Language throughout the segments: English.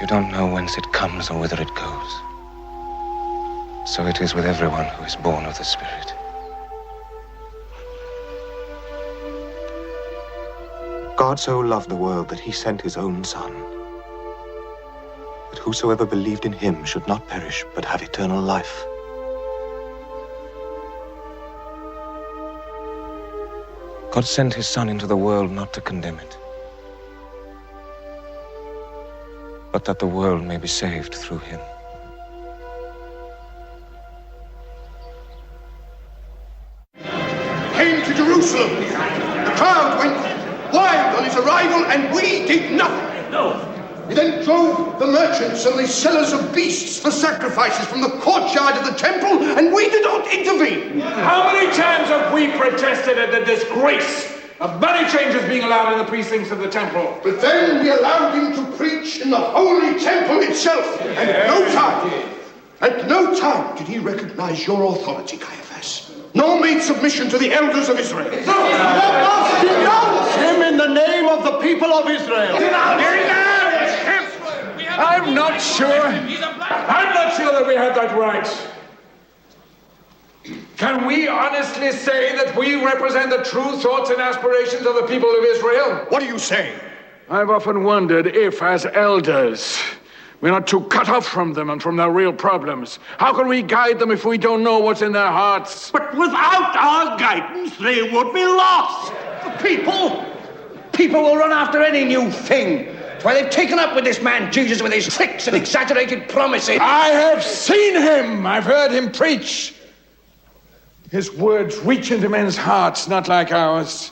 you don't know whence it comes or whither it goes. So it is with everyone who is born of the Spirit. God so loved the world that he sent his own Son, that whosoever believed in him should not perish, but have eternal life. God sent his Son into the world not to condemn it, but that the world may be saved through him. Came to Jerusalem. The crowd went wild on his arrival, and we did nothing. No. We then drove the merchants and the sellers of beasts for sacrifices from the courtyard of the temple, and we did not intervene. How many times have we protested at the disgrace of money changers being allowed in the precincts of the temple? But then we allowed him to preach in the holy temple itself, and at no time did he recognize your authority, Caiaphas, nor made submission to the elders of Israel. Let us denounce him in the name of the people of Israel. I'm not sure that we have that right. Can we honestly say that we represent the true thoughts and aspirations of the people of Israel? What do you say? I've often wondered if, as elders, we're not too cut off from them and from their real problems. How can we guide them if we don't know what's in their hearts? But without our guidance, they would be lost. People will run after any new thing. That's why they've taken up with this man, Jesus, with his tricks and exaggerated promises. I have seen him. I've heard him preach. His words reach into men's hearts, not like ours.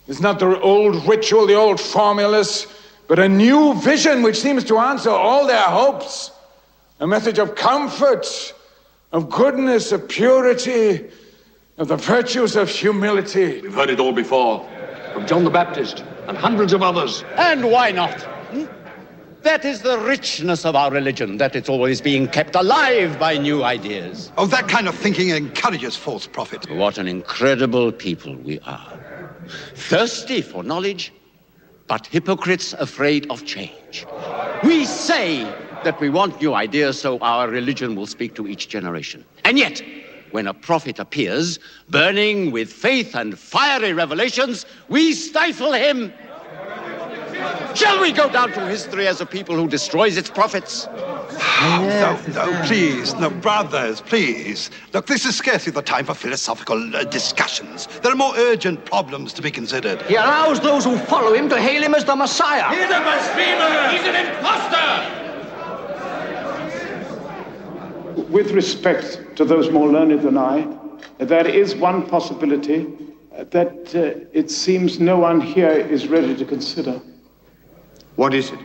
It's not the old ritual, the old formulas, but a new vision which seems to answer all their hopes. A message of comfort, of goodness, of purity, of the virtues of humility. We've heard it all before, from John the Baptist and hundreds of others. And why not? That is the richness of our religion, that it's always being kept alive by new ideas. Oh, that kind of thinking encourages false prophet. What an incredible people we are. Thirsty for knowledge, but hypocrites afraid of change. We say that we want new ideas so our religion will speak to each generation. And yet, when a prophet appears, burning with faith and fiery revelations, we stifle him. Shall we go down to history as a people who destroys its prophets? No, please, no, brothers, please. Look, this is scarcely the time for philosophical discussions. There are more urgent problems to be considered. He allows those who follow him to hail him as the Messiah. He's a blasphemer! He's an imposter! With respect to those more learned than I, there is one possibility that it seems no one here is ready to consider. What is it?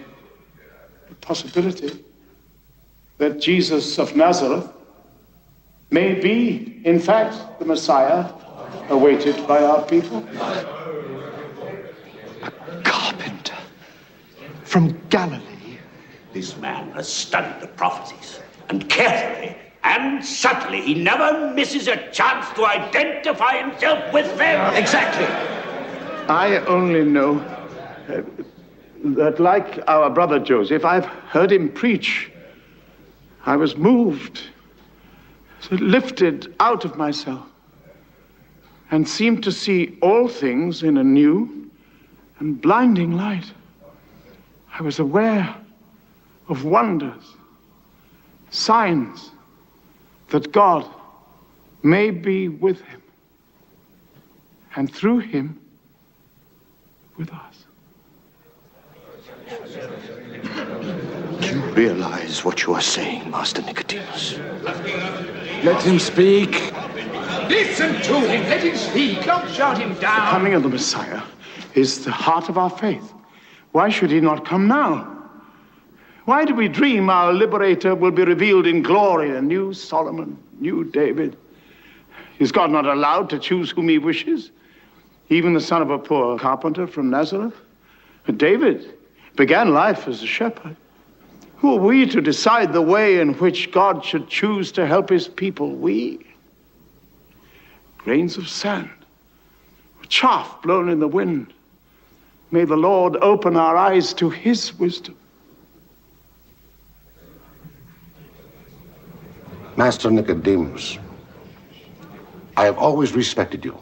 The possibility that Jesus of Nazareth may be, in fact, the Messiah awaited by our people. A carpenter from Galilee. This man has studied the prophecies, and carefully and subtly he never misses a chance to identify himself with them. Exactly. I only know that, like our brother Joseph, I've heard him preach. I was moved, lifted out of myself, and seemed to see all things in a new and blinding light. I was aware of wonders, signs that God may be with him, and through him, with us. Do you realize what you are saying, Master Nicodemus? Let him speak. Listen to him. Let him speak. Don't shout him down. The coming of the Messiah is the heart of our faith. Why should he not come now? Why do we dream our liberator will be revealed in glory, a new Solomon, new David? Is God not allowed to choose whom he wishes? Even the son of a poor carpenter from Nazareth? David began life as a shepherd. Who are we to decide the way in which God should choose to help his people? We, grains of sand, chaff blown in the wind. May the Lord open our eyes to his wisdom. Master Nicodemus, I have always respected you.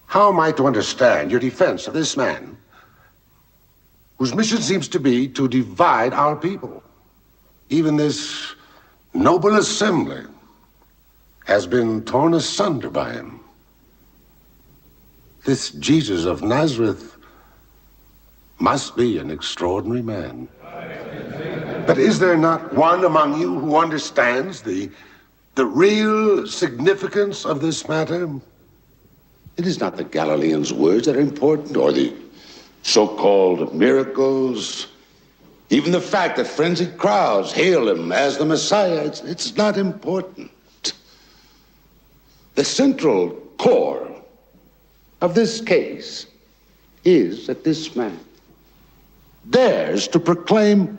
How am I to understand your defense of this man, whose mission seems to be to divide our people? Even this noble assembly has been torn asunder by him. This Jesus of Nazareth must be an extraordinary man. But is there not one among you who understands the real significance of this matter? It is not the Galileans' words that are important, or the so-called miracles. Even the fact that frenzied crowds hail him as the Messiah, it's not important. The central core of this case is that this man dares to proclaim,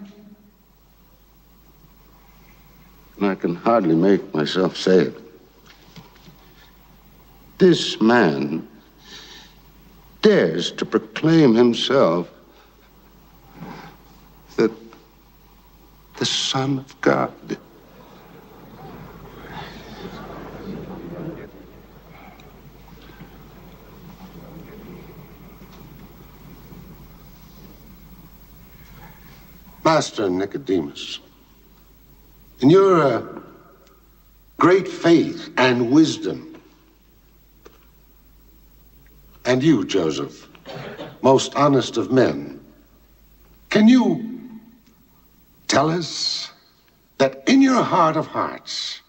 and I can hardly make myself say it, this man dares to proclaim himself the Son of God. Master Nicodemus, in your great faith and wisdom, and you, Joseph, most honest of men, can you tell us that in your heart of hearts,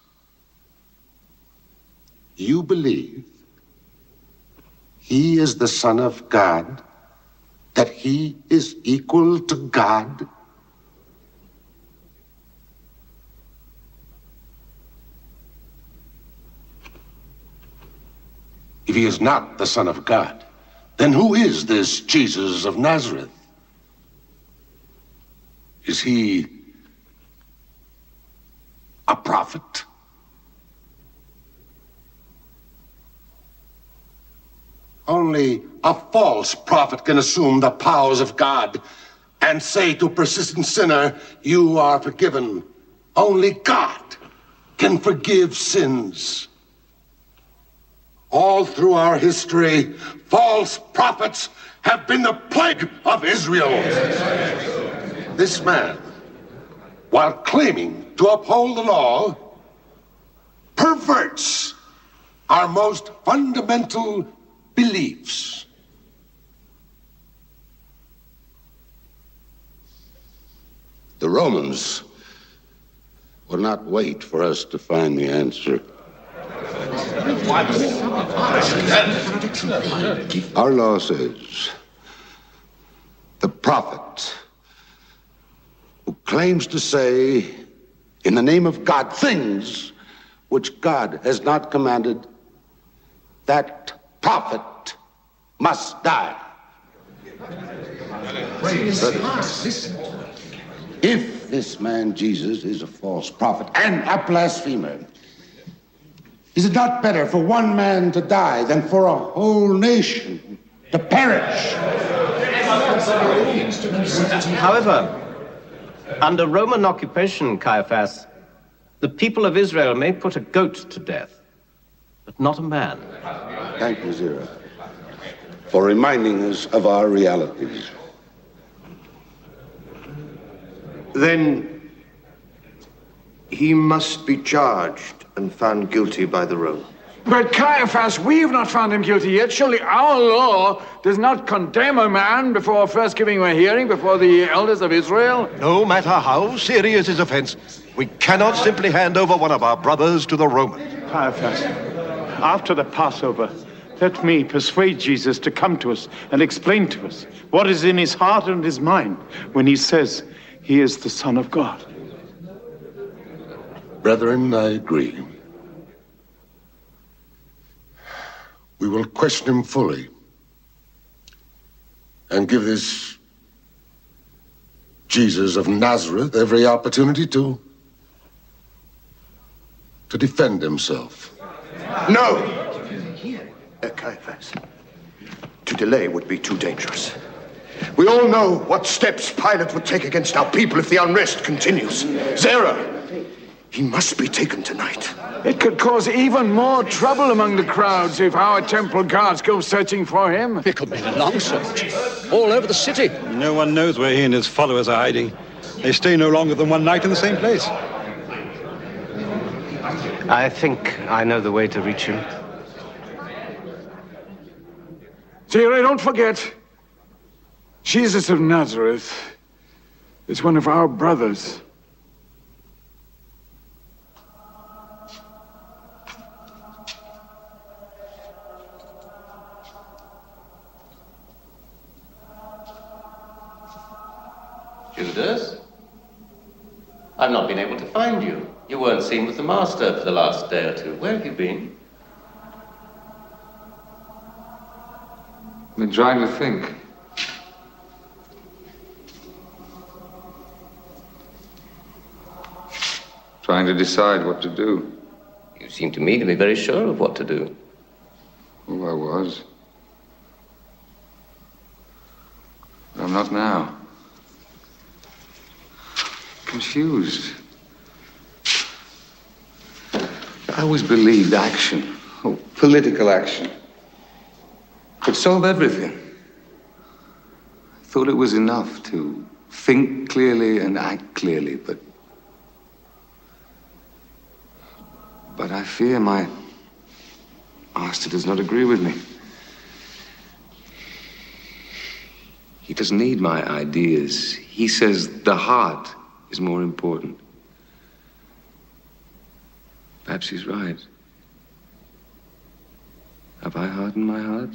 you believe he is the Son of God, that he is equal to God? If he is not the Son of God, then who is this Jesus of Nazareth? Is he a prophet? Only a false prophet can assume the powers of God and say to a persistent sinner, you are forgiven. Only God can forgive sins. All through our history, false prophets have been the plague of Israel. This man, while claiming to uphold the law, perverts our most fundamental beliefs. The Romans will not wait for us to find the answer. Our law says the prophet who claims to say in the name of God things which God has not commanded, that prophet must die. But if this man Jesus is a false prophet and a blasphemer, is it not better for one man to die than for a whole nation to perish? However, under Roman occupation, Caiaphas, the people of Israel may put a goat to death, but not a man. Thank you, Zira, for reminding us of our realities. Then he must be charged and found guilty by the Romans. But Caiaphas, we've not found him guilty yet. Surely our law does not condemn a man before first giving him a hearing before the elders of Israel? No matter how serious his offense, we cannot simply hand over one of our brothers to the Romans. Caiaphas, after the Passover, let me persuade Jesus to come to us and explain to us what is in his heart and his mind when he says he is the Son of God. Brethren, I agree. We will question him fully and give this Jesus of Nazareth every opportunity to defend himself. No! Caiaphas, to delay would be too dangerous. We all know what steps Pilate would take against our people if the unrest continues. Zara, He must be taken tonight. It could cause even more trouble among the crowds if our temple guards go searching for him. It could mean a long search. All over the city. No one knows where he and his followers are hiding. They stay no longer than one night in the same place. I think I know the way to reach him. Sierra, don't forget, Jesus of Nazareth is one of our brothers. Judas? I've not been able to find you. You weren't seen with the master for the last day or two. Where have you been? I've been trying to think. Trying to decide what to do. You seem to me to be very sure of what to do. Oh, I was. But I'm not now. Confused. I always believed action, political action, could solve everything. I thought it was enough to think clearly and act clearly, but I fear my master does not agree with me. He doesn't need my ideas. He says the heart is more important. Perhaps he's right. Have I hardened my heart?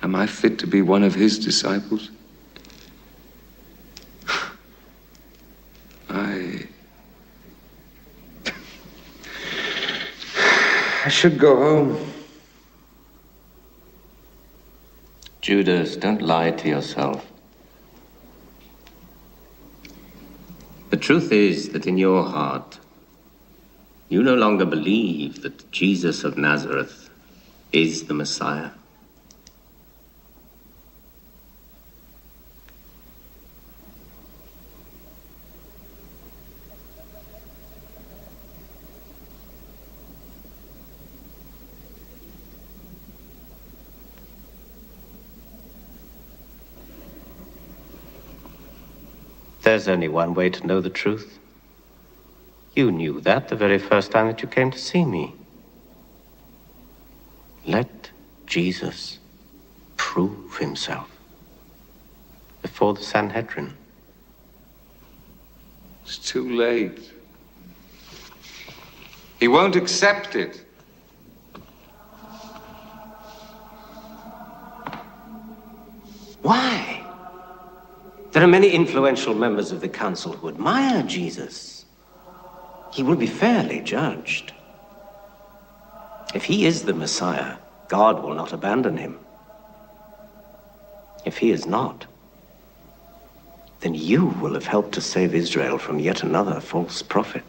Am I fit to be one of his disciples? I should go home. Judas, don't lie to yourself. The truth is that in your heart, you no longer believe that Jesus of Nazareth is the Messiah. There's only one way to know the truth. You knew that the very first time that you came to see me. Let Jesus prove himself before the Sanhedrin. It's too late. He won't accept it. Why? There are many influential members of the council who admire Jesus. He will be fairly judged. If he is the Messiah, God will not abandon him. If he is not, then you will have helped to save Israel from yet another false prophet.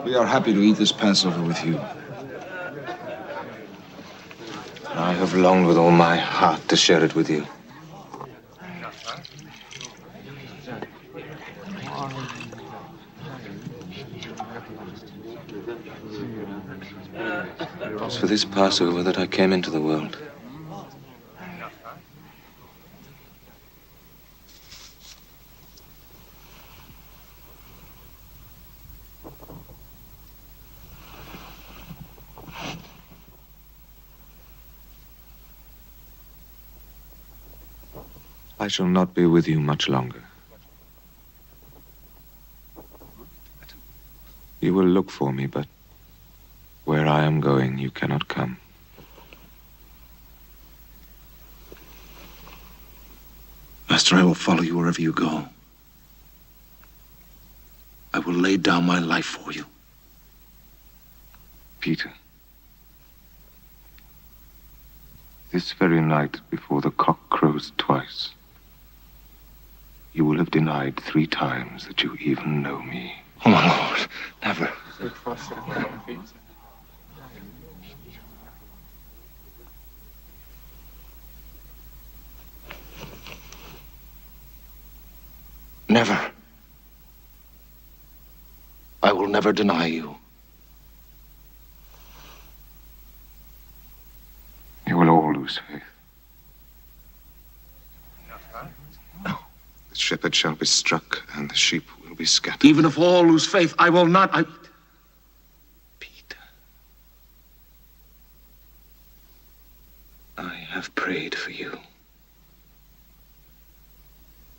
We are happy to eat this Passover with you. I have longed with all my heart to share it with you. It was for this Passover that I came into the world. I shall not be with you much longer. You will look for me, but where I am going, you cannot come. Master, I will follow you wherever you go. I will lay down my life for you. Peter, this very night before the cock crows twice, you will have denied 3 times that you even know me. Oh, my Lord, never. Never. I will never deny you. You will all lose faith. The shepherd shall be struck, and the sheep will be scattered. Even if all lose faith, I will not. Peter, I have prayed for you.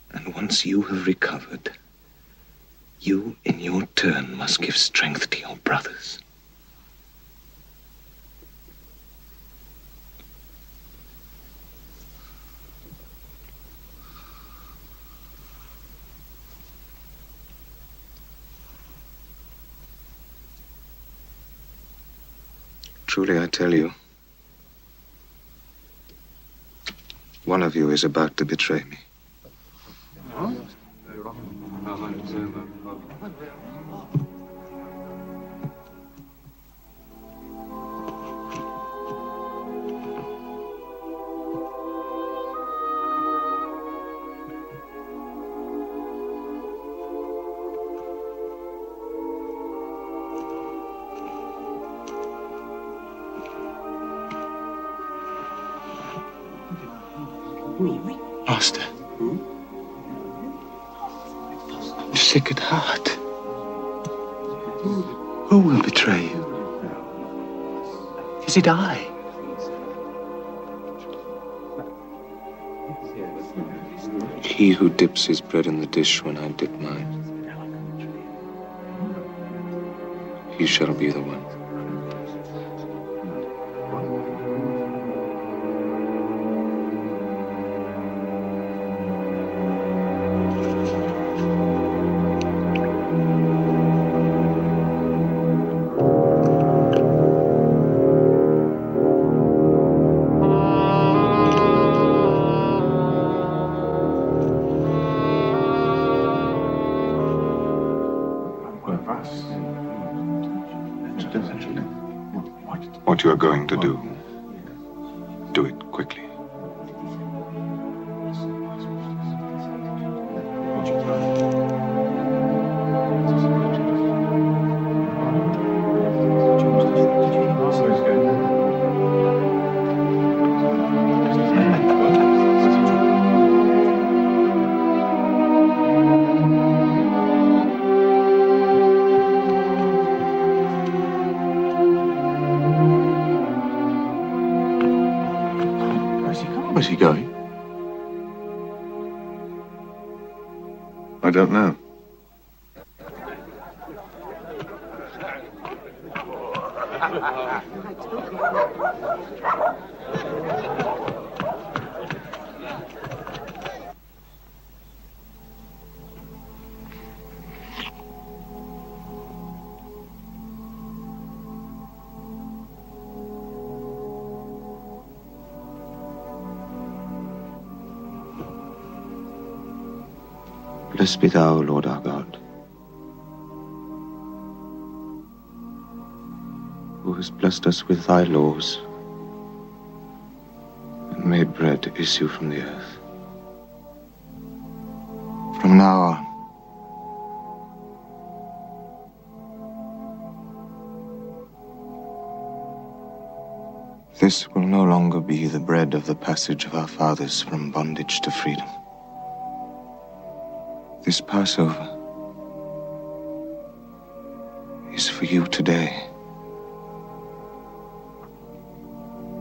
And once you have recovered, you in your turn must give strength to your brothers. Truly, I tell you, one of you is about to betray me. Master. I'm sick at heart. Who will betray you? Is it I? He who dips his bread in the dish when I dip mine. He shall be the one. What you are going to do, do it quickly. Where's he going? I don't know. Blessed be thou, Lord our God. hast blessed us with thy laws, and made bread issue from the earth. From now on, this will no longer be the bread of the passage of our fathers from bondage to freedom. This Passover is for you today.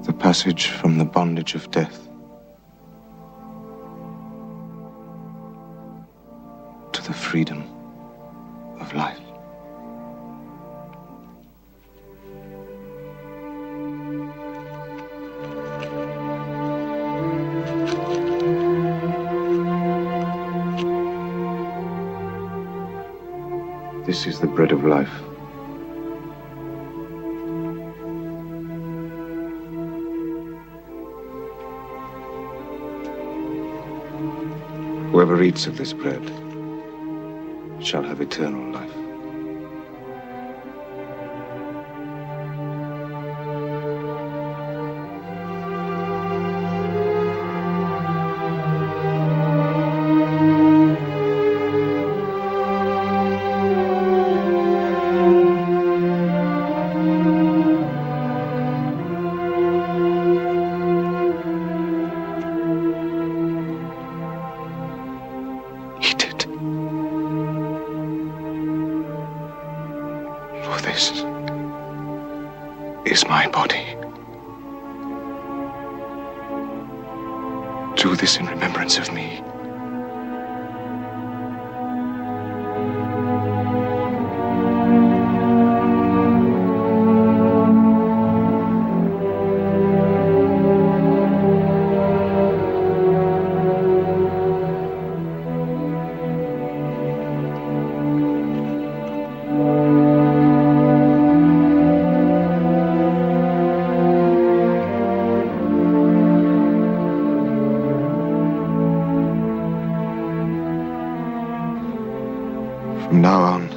The passage from the bondage of death to the freedom of life. This is the bread of life. Whoever eats of this bread shall have eternal life. This is my body. Do this in remembrance of me. From now on,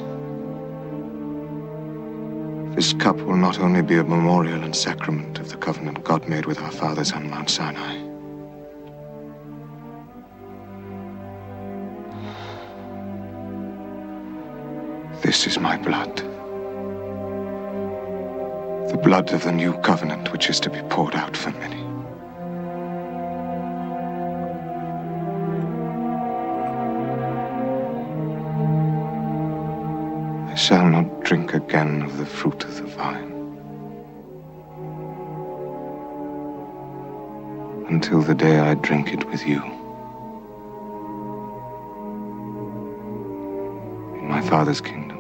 this cup will not only be a memorial and sacrament of the covenant God made with our fathers on Mount Sinai. This is my blood. The blood of the new covenant which is to be poured out for many. I shall not drink again of the fruit of the vine until the day I drink it with you in my Father's kingdom.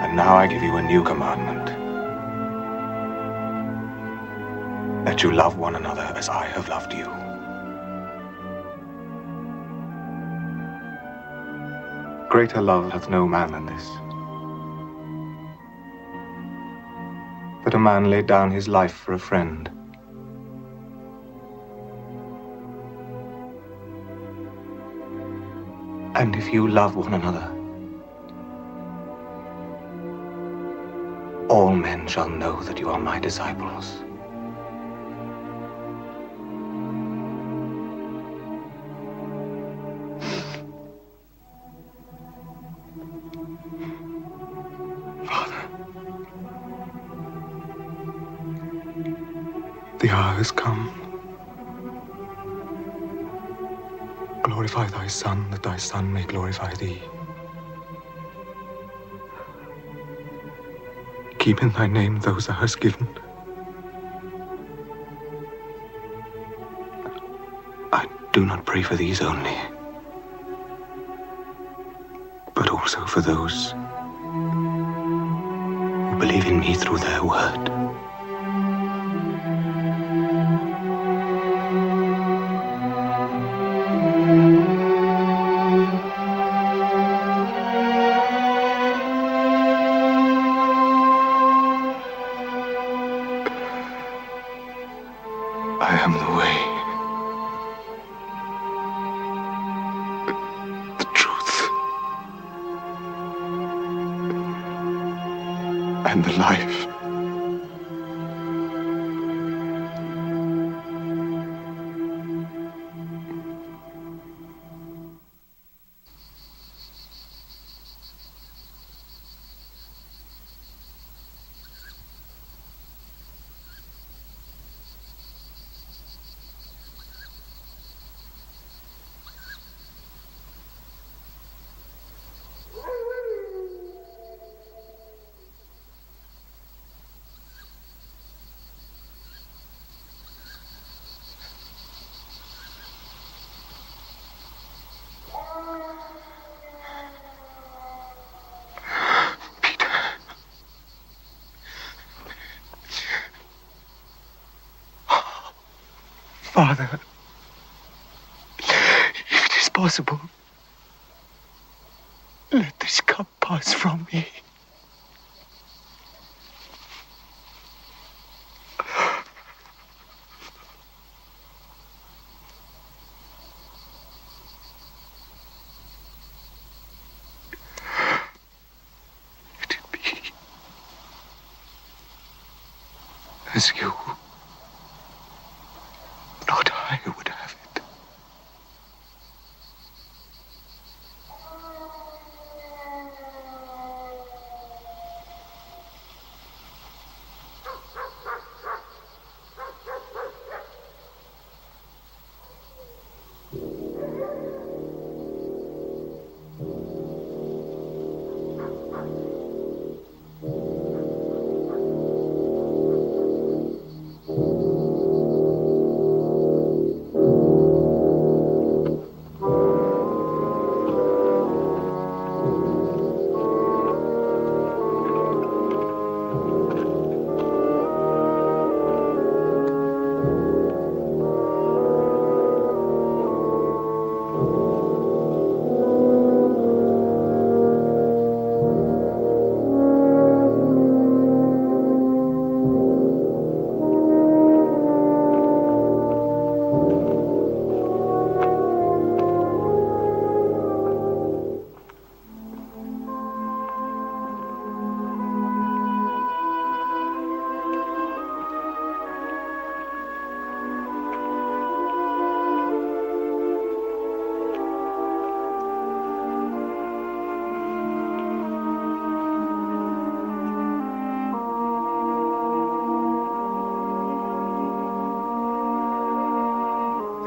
And now I give you a new commandment, that you love one another as I have loved you. Greater love hath no man than this, that a man laid down his life for a friend. And if you love one another, all men shall know that you are my disciples. Father, the hour has come. Glorify thy Son, that thy Son may glorify thee. Keep in thy name those thou hast given. I do not pray for these only, but also for those who believe in me through their word. and the life. Father, if it is possible, let this cup pass from me. Let it be as you, not I, would have it.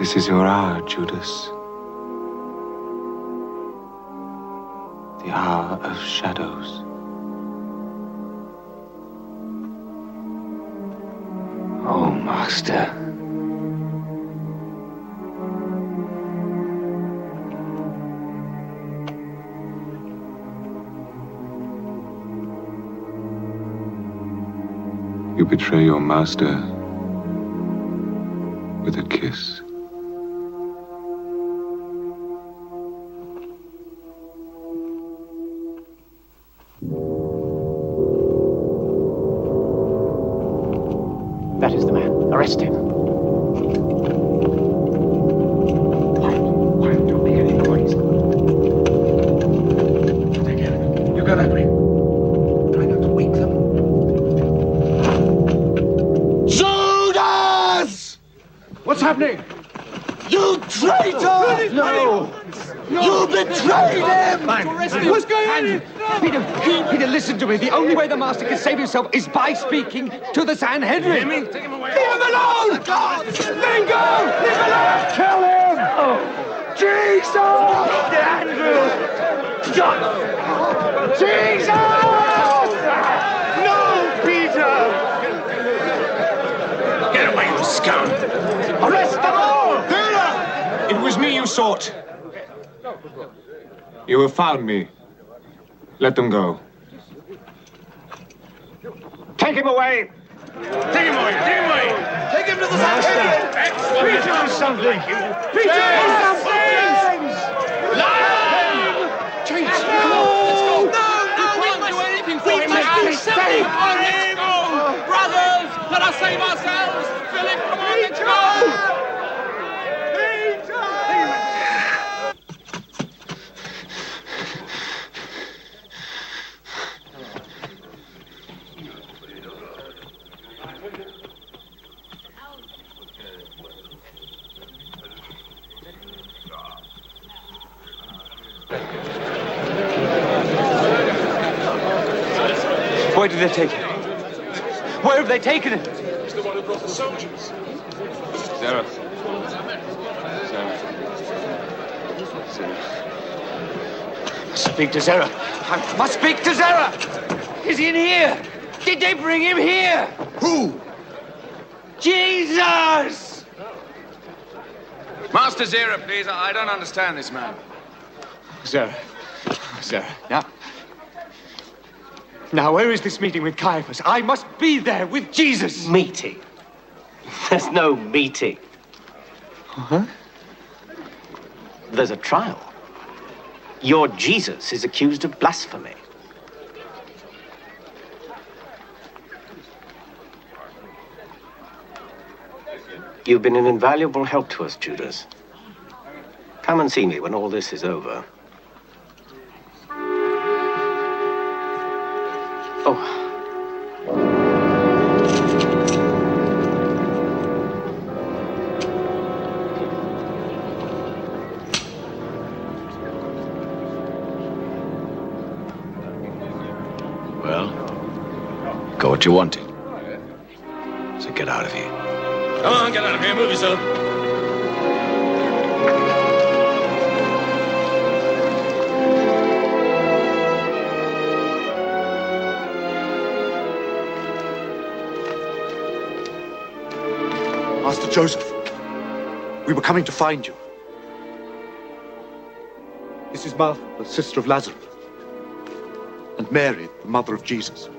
This is your hour, Judas. The hour of shadows. Oh, Master. You betray your master with a kiss. That is the man. Arrest him. Quiet. Don't make any noise. Take care of him. You go that way. Try not to wake them. Judas! What's happening? You traitor! No! You betrayed him! What's going on? Peter, listen to me. The only way the master can save himself is by speaking to the Sanhedrin. Take him away. Leave him alone! God! Let him go! Leave him alone! Kill him! Oh. Jesus! Andrew! Jesus! No, Peter! Get away, you scum! Arrest them all! Peter! It was me you sought. You have found me. Let them go. Take him away! Take him away! Take him away! Take him to the Sanhedrin! Peter, do something! Peter, do something! Lion! Jesus! No! Let's go! No! We can't do anything for him now! Let's go! Brothers! Let us save ourselves! Philip, come on, let's go! Where did they take him? Where have they taken him? He's the one who brought the soldiers. Sarah. I must speak to Zara. I must speak to Zara. Is he in here? Did they bring him here? Who? Jesus! Master Zera, please. I don't understand this man. Zara. Now, where is this meeting with Caiaphas? I must be there with Jesus. Meeting? There's no meeting. Huh? There's a trial. Your Jesus is accused of blasphemy. You've been an invaluable help to us, Judas. Come and see me when all this is over. Oh. Well, got what you wanted. So get out of here. Come on, get out of here. Move yourself. Master Joseph, we were coming to find you. This is Martha, the sister of Lazarus, and Mary, the mother of Jesus.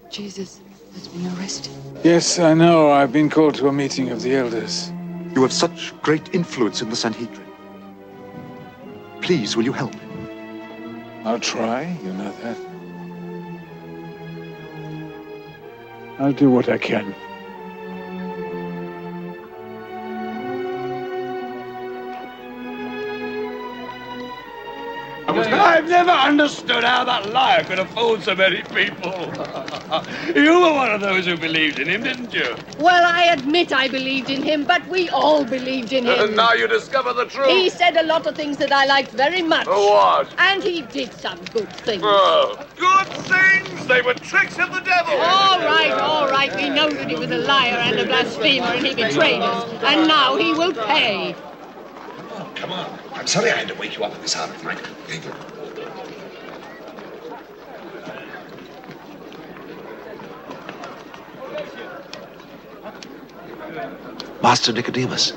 Jesus has been arrested. Yes, I know. I've been called to a meeting of the elders. You have such great influence in the Sanhedrin. Please, will you help? I'll try, you know that. I'll do what I can. I've never understood how that liar could have fooled so many people. You were one of those who believed in him, didn't you? Well, I admit I believed in him, but we all believed in him. And now you discover the truth. He said a lot of things that I liked very much. What? And he did some good things. Oh, good things? They were tricks of the devil. All right. We know that he was a liar and a blasphemer and he betrayed us. And now he will pay. Come on. I'm sorry I had to wake you up at this hour of night. Master Nicodemus.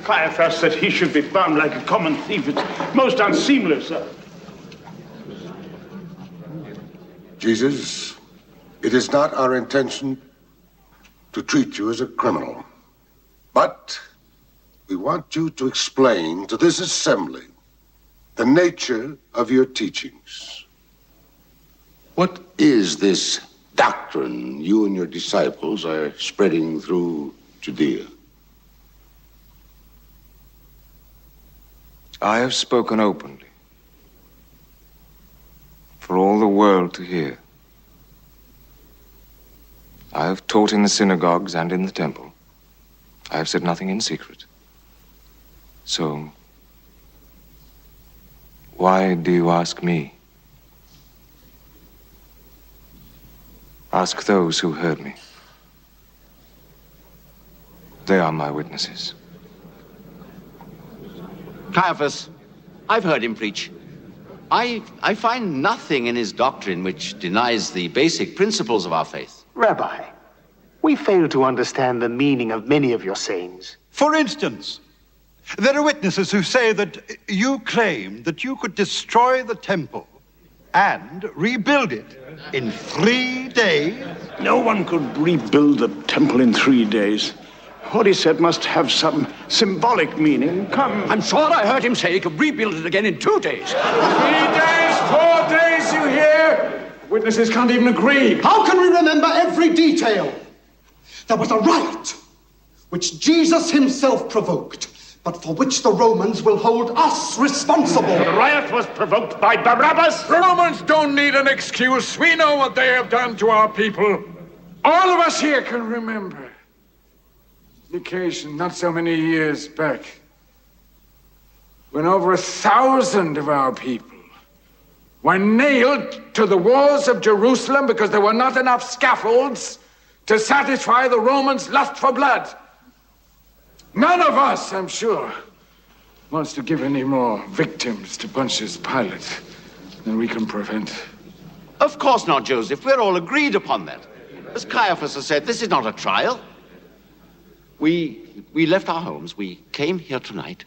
Caiaphas said he should be bound like a common thief. It's most unseemly, sir. Jesus, it is not our intention to treat you as a criminal, but we want you to explain to this assembly the nature of your teachings. What is this doctrine you and your disciples are spreading through Judea? I have spoken openly for all the world to hear. I have taught in the synagogues and in the temple. I have said nothing in secret. So, why do you ask me? Ask those who heard me. They are my witnesses. Caiaphas, I've heard him preach. I find nothing in his doctrine which denies the basic principles of our faith. Rabbi, we fail to understand the meaning of many of your sayings. For instance, there are witnesses who say that you claim that you could destroy the temple and rebuild it in 3 days. No one could rebuild the temple in 3 days. What he said must have some symbolic meaning. Come. I'm sure I heard him say he could rebuild it again in 2 days. 3 days, 4 days, you hear? Witnesses can't even agree. How can we remember every detail? There was a riot, which Jesus himself provoked, but for which the Romans will hold us responsible. The riot was provoked by Barabbas. The Romans don't need an excuse. We know what they have done to our people. All of us here can remember the occasion not so many years back when over 1,000 of our people were nailed to the walls of Jerusalem because there were not enough scaffolds to satisfy the Romans' lust for blood. None of us, I'm sure, wants to give any more victims to Pontius Pilate than we can prevent. Of course not, Joseph. We're all agreed upon that. As Caiaphas has said, this is not a trial. We left our homes. We came here tonight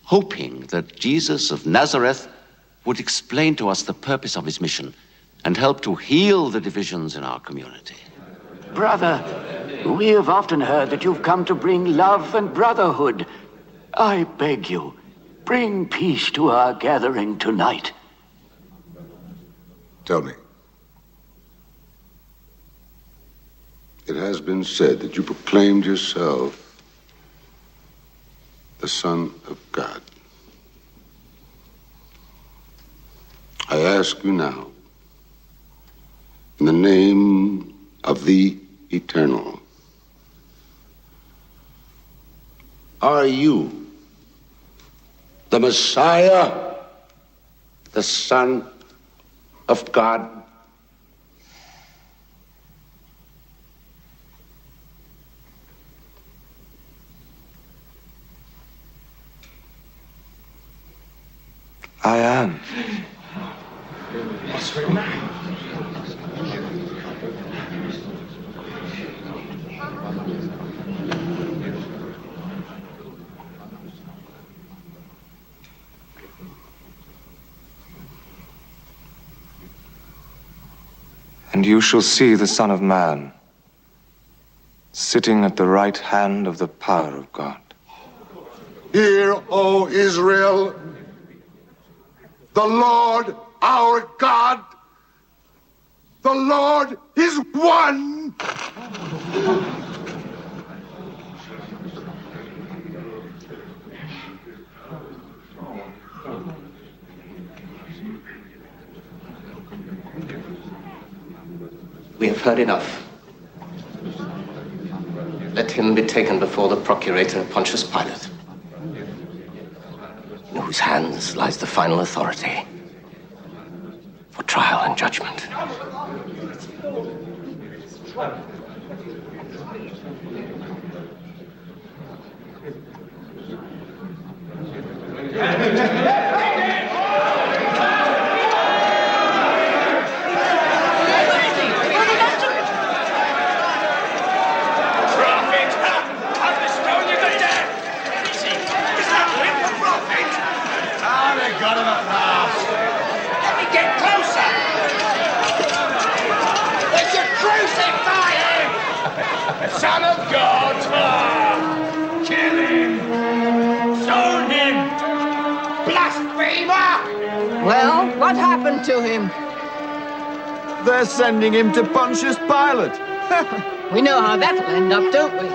hoping that Jesus of Nazareth would explain to us the purpose of his mission and help to heal the divisions in our community. Brother, we have often heard that you've come to bring love and brotherhood. I beg you, bring peace to our gathering tonight. Tell me. It has been said that you proclaimed yourself the Son of God. I ask you now, in the name of the Eternal, Are you the Messiah, the Son of God? I am. And you shall see the Son of Man sitting at the right hand of the power of God. Hear, O Israel, the Lord our God, the Lord is one. We have heard enough. Let him be taken before the procurator Pontius Pilate, in whose hands lies the final authority for trial and judgment. Son of God! Kill him! Stone him! Blasphemer! Well, what happened to him? They're sending him to Pontius Pilate. We know how that'll end up, don't we?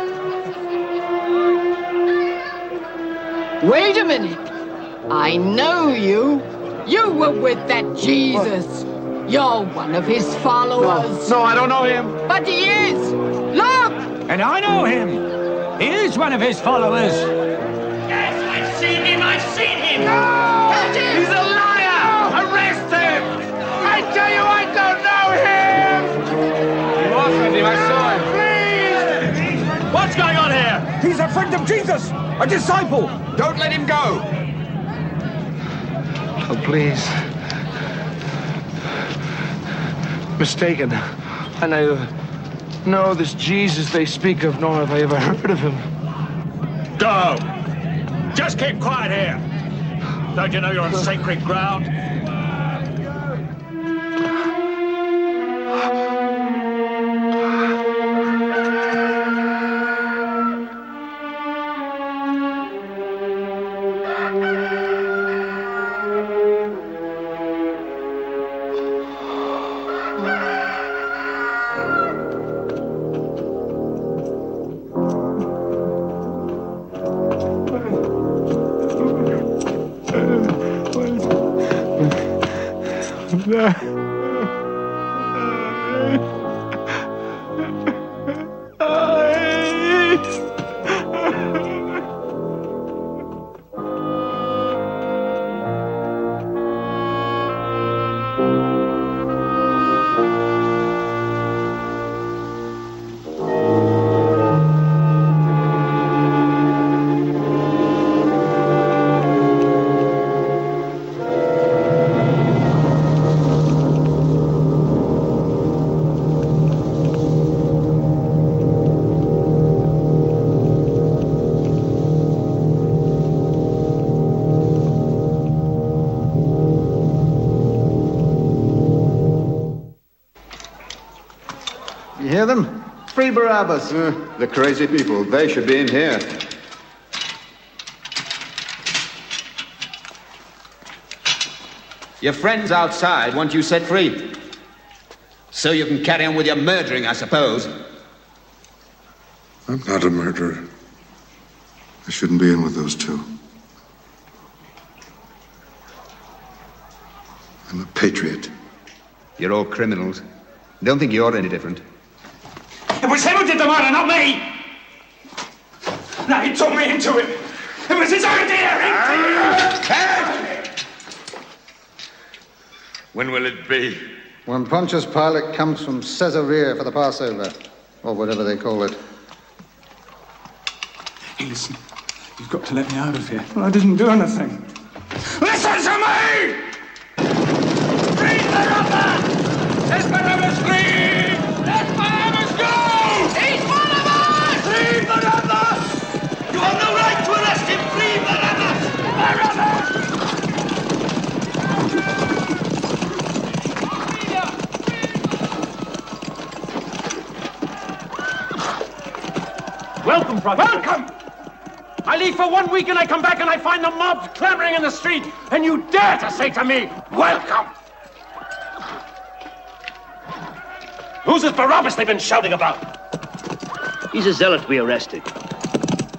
Wait a minute. I know you. You were with that Jesus. You're one of his followers. No, I don't know him. But he is. Look! And I know him. He is one of his followers. Yes, I've seen him. I've seen him. No! He's a liar. No! Arrest him. I tell you, I don't know him. You are with him. I saw him. Please. What's going on here? He's a friend of Jesus, a disciple. Don't let him go. Oh, please. Mistaken. I neither know this Jesus they speak of, nor have I ever heard of him. Go. Just keep quiet here. Don't you know you're on sacred ground? You hear them? Free Barabbas. The crazy people. They should be in here. Your friends outside want you set free. So you can carry on with your murdering, I suppose. I'm not a murderer. I shouldn't be in with those two. I'm a patriot. You're all criminals. Don't think you're any different. It was him who did the murder, not me! Now he took me into it. It was his idea! When will it be? When Pontius Pilate comes from Caesarea for the Passover, or whatever they call it. Hey, listen. You've got to let me out of here. Well, I didn't do anything. Listen to me! Free Barabbas! Let Barabbas free! Let Barabbas go! He's Barabbas! Free Barabbas! You have no right to arrest him! Free Barabbas! Barabbas! Welcome, brother. Welcome! I leave for 1 week and I come back and I find the mob clamoring in the street, and you dare to say to me, welcome! Who's this Barabbas they've been shouting about? He's a zealot we arrested.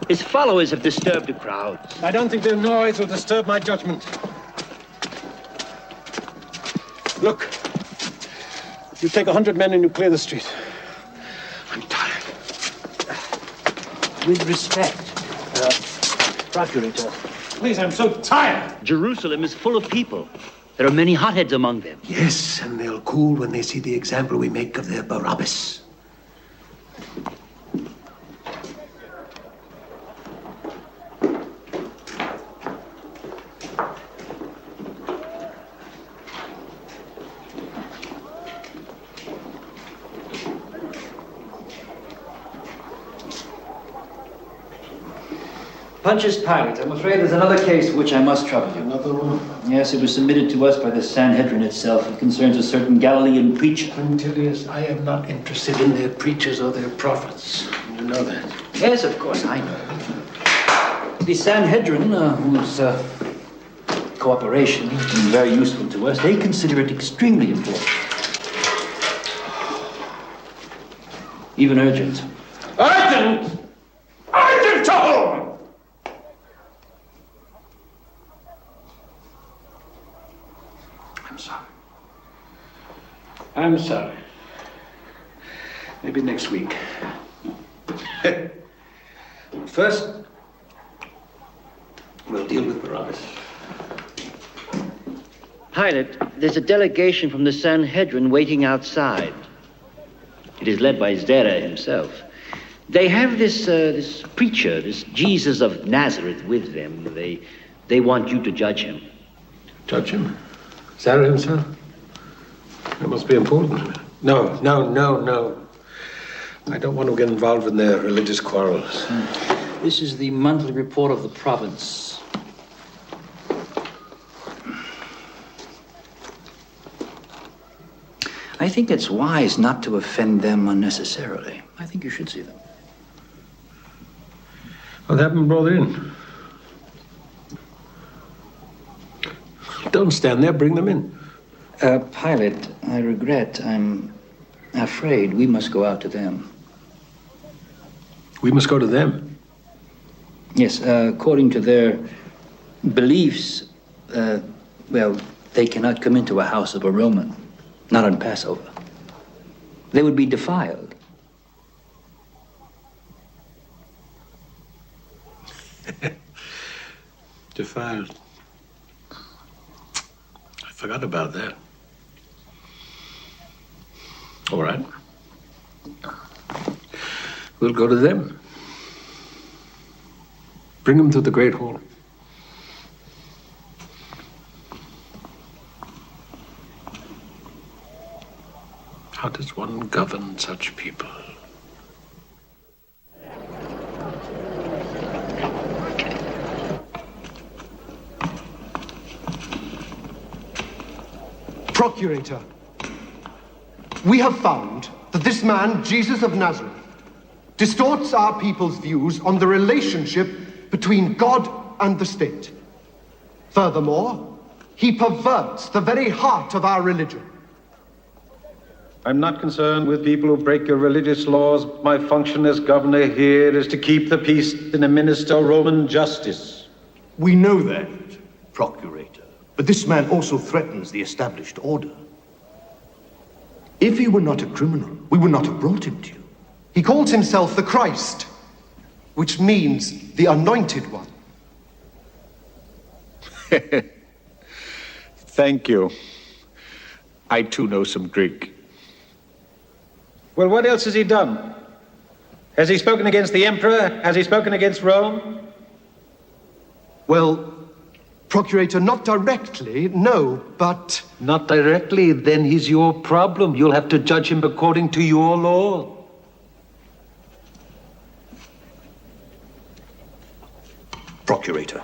His followers have disturbed the crowd. I don't think their noise will disturb my judgment. Look, you take 100 men and you clear the street. I'm tired. With respect, Procurator. Please, I'm so tired. Jerusalem is full of people. There are many hotheads among them. Yes, and they'll cool when they see the example we make of their Barabbas. Pontius Pilate, I'm afraid there's another case which I must trouble you. Another one? Yes, it was submitted to us by the Sanhedrin itself. It concerns a certain Galilean preacher. Quintilius, I am not interested in their preachers or their prophets. You know that. Yes, of course, I know. The Sanhedrin, whose cooperation has been very useful to us, they consider it extremely important. Even urgent. Urgent? Urgent to whom? I'm sorry. I'm sorry. Maybe next week. First, we'll deal with Barabbas. Pilate, there's a delegation from the Sanhedrin waiting outside. It is led by Zerah himself. They have this preacher, this Jesus of Nazareth, with them. They want you to judge him. Judge him? Zerah himself? That must be important. No. I don't want to get involved in their religious quarrels. This is the monthly report of the province. I think it's wise not to offend them unnecessarily. I think you should see them. I'll have them brought in. Don't stand there, bring them in. Pilate, I regret, I'm afraid we must go out to them. We must go to them? Yes, according to their beliefs, well, They cannot come into a house of a Roman, not on Passover. They would be defiled. Defiled. I forgot about that. All right. We'll go to them. Bring them to the Great Hall. How does one govern such people? Procurator, we have found that this man, Jesus of Nazareth, distorts our people's views on the relationship between God and the state. Furthermore, he perverts the very heart of our religion. I'm not concerned with people who break your religious laws. My function as governor here is to keep the peace and administer Roman justice. We know that, Procurator. But this man also threatens the established order. If he were not a criminal, we would not have brought him to you. He calls himself the Christ, which means the Anointed One. Thank you. I too know some Greek. Well, what else has he done? Has he spoken against the emperor? Has he spoken against Rome? Well, Procurator, not directly, no, but... Not directly? Then he's your problem. You'll have to judge him according to your law. Procurator,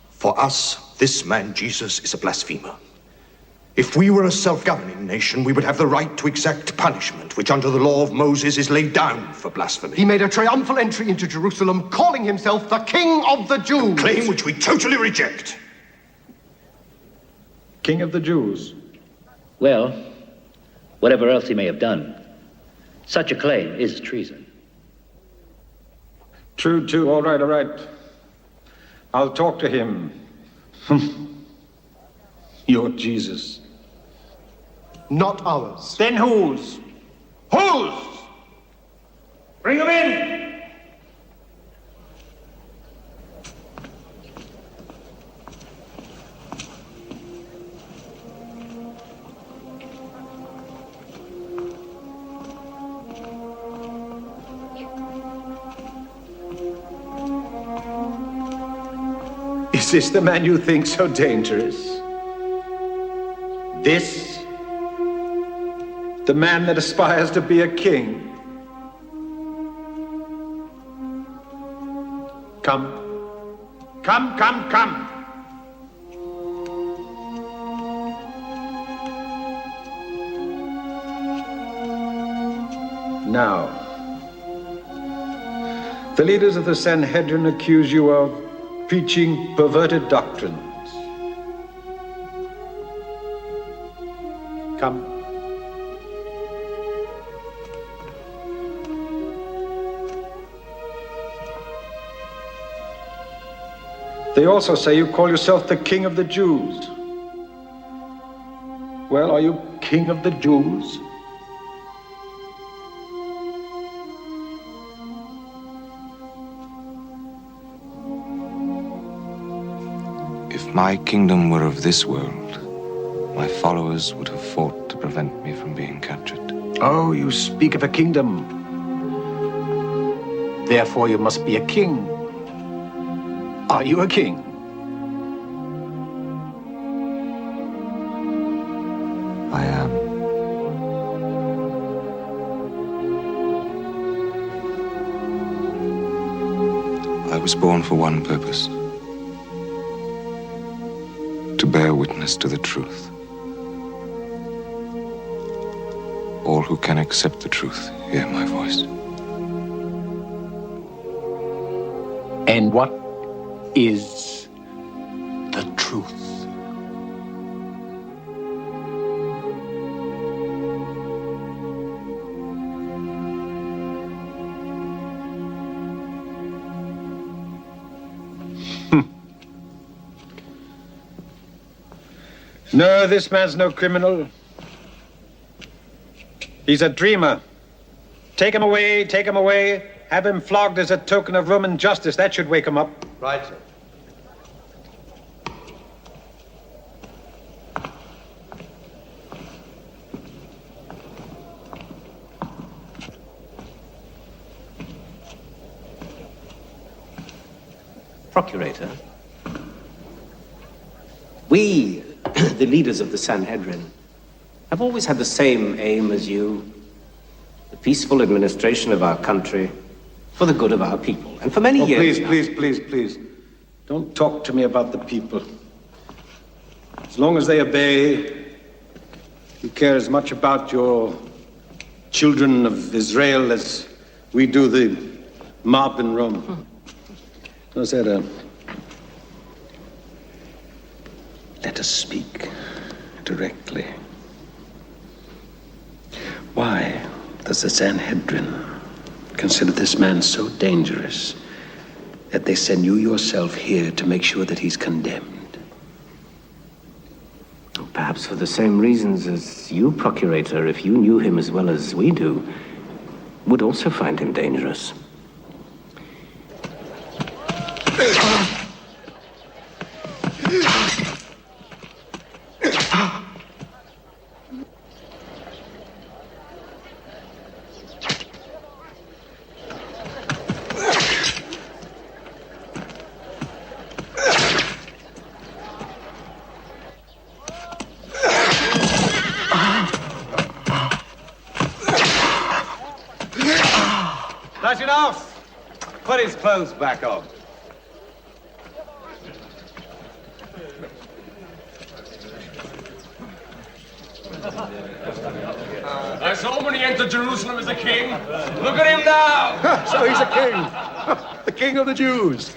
for us, this man, Jesus, is a blasphemer. If we were a self-governing nation, we would have the right to exact punishment, which under the law of Moses is laid down for blasphemy. He made a triumphal entry into Jerusalem, calling himself the King of the Jews. A claim which we totally reject. King of the Jews? Well, whatever else he may have done, such a claim is treason. True, too. All right. I'll talk to him. You're Jesus. Not ours. Then whose? Whose? Bring him in! Is this the man you think so dangerous? This? The man that aspires to be a king? Come. Now, the leaders of the Sanhedrin accuse you of preaching perverted doctrines. Come. They also say you call yourself the King of the Jews. Well, are you King of the Jews? If my kingdom were of this world, my followers would have fought to prevent me from being captured. Oh, you speak of a kingdom. Therefore, you must be a king. Are you a king? I am. I was born for one purpose. To bear witness to the truth. All who can accept the truth hear my voice. And what is the truth? No, this man's no criminal. He's a dreamer. Take him away, take him away. Have him flogged as a token of Roman justice. That should wake him up. Right, sir. Procurator, we, the leaders of the Sanhedrin, have always had the same aim as you, the peaceful administration of our country for the good of our people. And for many years... Please. Don't talk to me about the people. As long as they obey, you care as much about your children of Israel as we do the mob in Rome. Rosetta, let us speak directly. Why does the Sanhedrin consider this man so dangerous that they send you yourself here to make sure that he's condemned? Perhaps for the same reasons as you, Procurator, if you knew him as well as we do, would also find him dangerous. That's enough! Put his clothes back on. I saw when he entered Jerusalem as a king. Look at him now! So he's a king. The king of the Jews.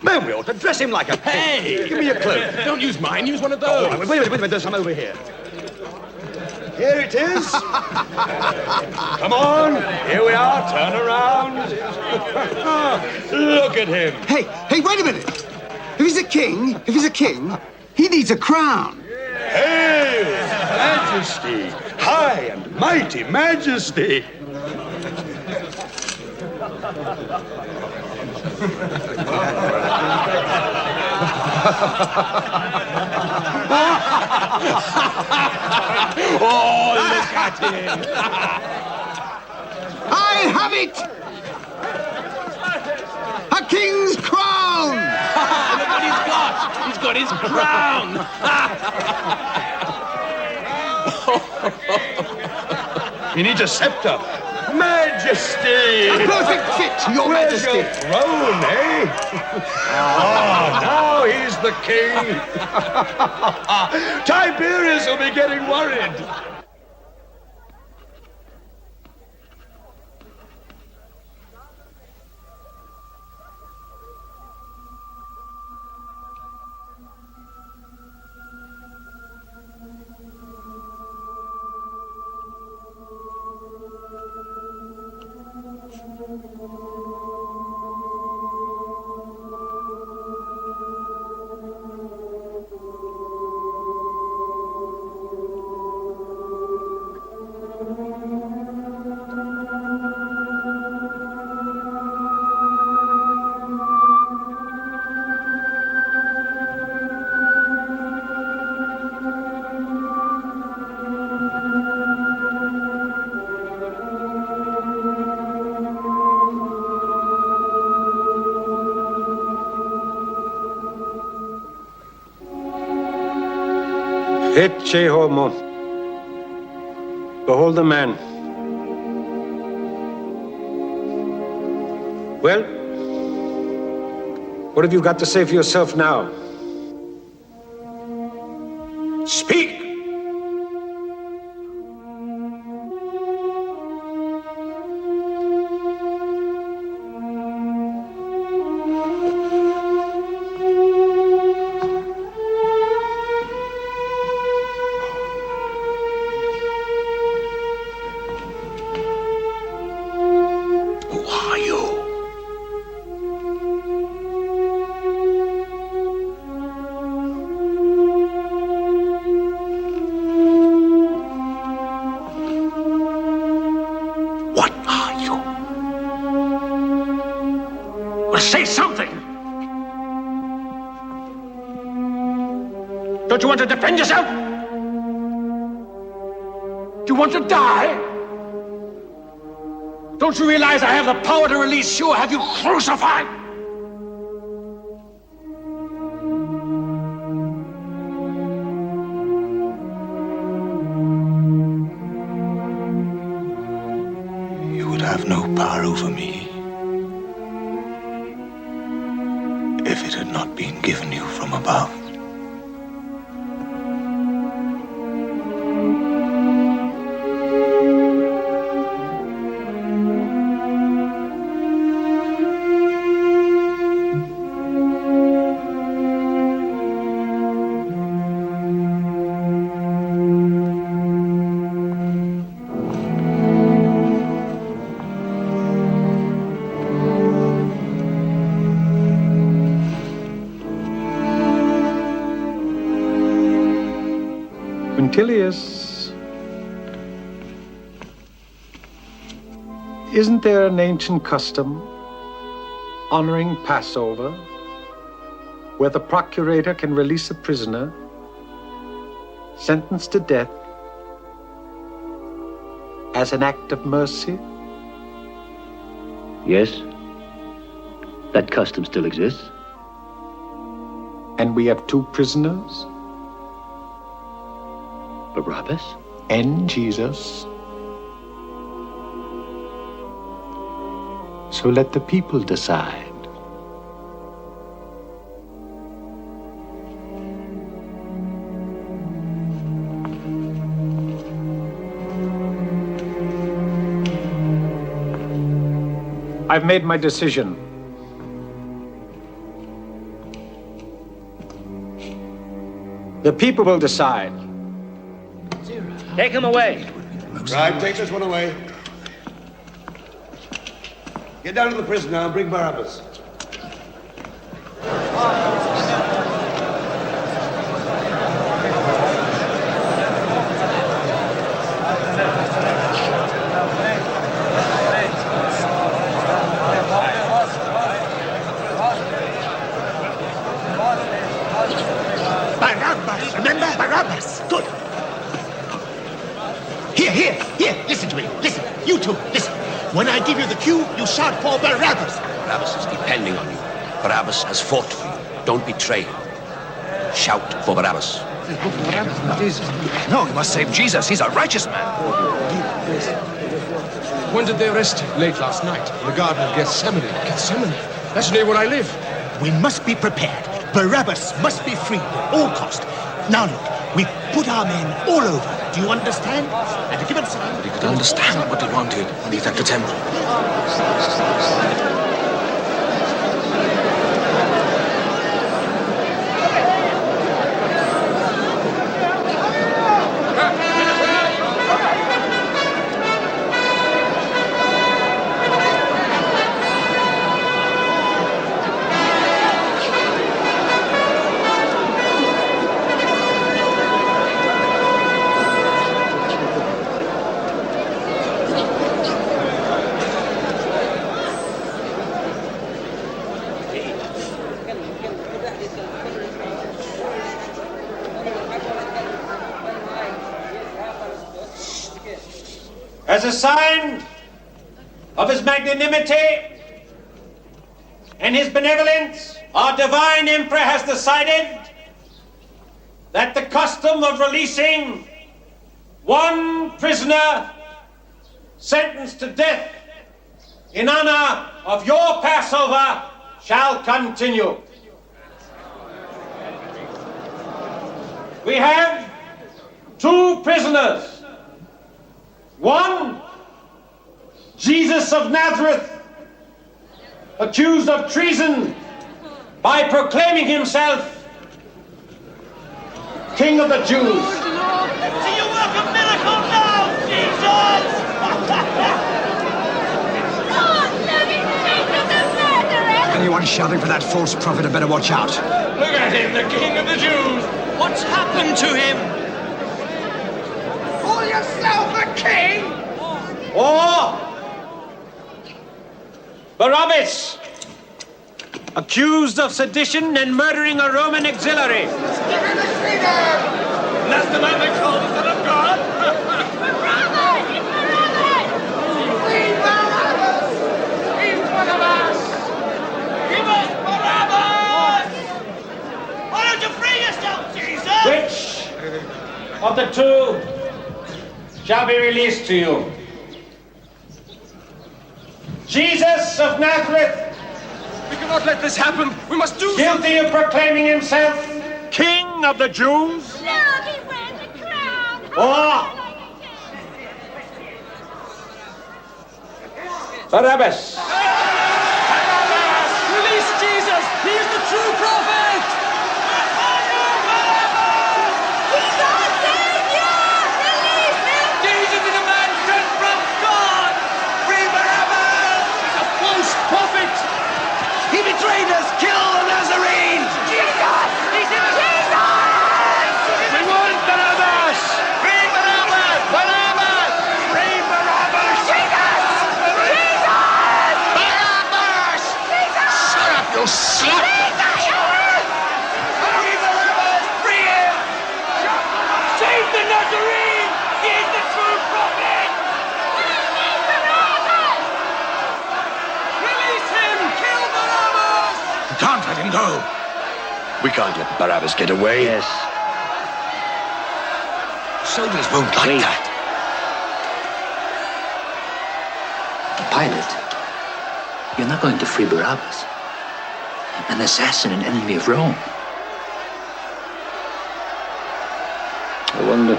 Man, we ought to dress him like a king. Hey! Give me a cloak. Don't use mine, use one of those. Oh, wait a minute, there's some over here. Here it is. Come on, here we are, turn around. Look at him. Hey, wait a minute. If he's a king, he needs a crown. Hail, Majesty, high and mighty Majesty. Oh, look at him! I have it! A king's crown! Look what he's got! He's got his crown! He needs a scepter. Majesty! A perfect fit, Your Where's Majesty. your throne, eh? Now he's the king. Tiberius will be getting worried. Ecce homo. Behold the man. Well, what have you got to say for yourself now? Speak! What are you? Well, say something! Don't you want to defend yourself? Do you want to die? Don't you realize I have the power to release you or have you crucified? You would have no power over me if it had not been given you from above. Quintilius, isn't there an ancient custom honoring Passover where the procurator can release a prisoner sentenced to death as an act of mercy? Yes, that custom still exists. And we have two prisoners? Barabbas? And Jesus. So let the people decide. I've made my decision. The people will decide. Take him away. Right, take this one away. Get down to the prison now and bring Barabbas. Barabbas! Remember? Barabbas! Good. Here, listen to me. Listen, you two, listen. When I give you the cue, you shout for Barabbas. Barabbas is depending on you. Barabbas has fought for you. Don't betray him. Shout for Barabbas. No, you must save Jesus. He's a righteous man. When did they arrest him? Late last night, in the Garden of Gethsemane. Gethsemane? That's near where I live. We must be prepared. Barabbas must be freed at all cost. Now look, we put our men all over. Do you understand? And to give us time. He could understand what he wanted when he left the temple. As a sign of his magnanimity and his benevolence, our divine emperor has decided that the custom of releasing one prisoner sentenced to death in honor of your Passover shall continue. We have two prisoners. One, Jesus of Nazareth, accused of treason by proclaiming himself King of the Jews. Do you work a miracle now, Jesus? Anyone shouting for that false prophet had better watch out. Look at him, the King of the Jews. What's happened to him? Call yourself a king? Or Barabbas! Accused of sedition and murdering a Roman auxiliary. That's the man they call the Son of God. Barabbas! Free Barabbas! Free Barabbas! Give us Barabbas! Why don't you free yourself, Jesus? Which of the two shall be released to you? Jesus of Nazareth! We cannot let this happen. We must do Guilty of proclaiming himself King of the Jews? Look, he wears a crown. or Barabbas. Release Jesus! He is the true prophet! He's our savior! Release him! Jesus is a man sent from God! Free Barabbas! He's a false prophet! He betrayed us! Kill the Nazarene! Jesus! He's in Jesus! We want Barabbas! Free Barabbas! Barabbas! Free Barabbas! Jesus! Jesus! Barabbas! Jesus! Shut up, you slut! Free Barabbas! Free him! Save the Nazarene! He is the true prophet! Release him! Kill Barabbas! We can't let him go. We can't let Barabbas get away. Yes. Soldiers won't like that. Pilate, you're not going to free Barabbas, an assassin and enemy of Rome. I wonder,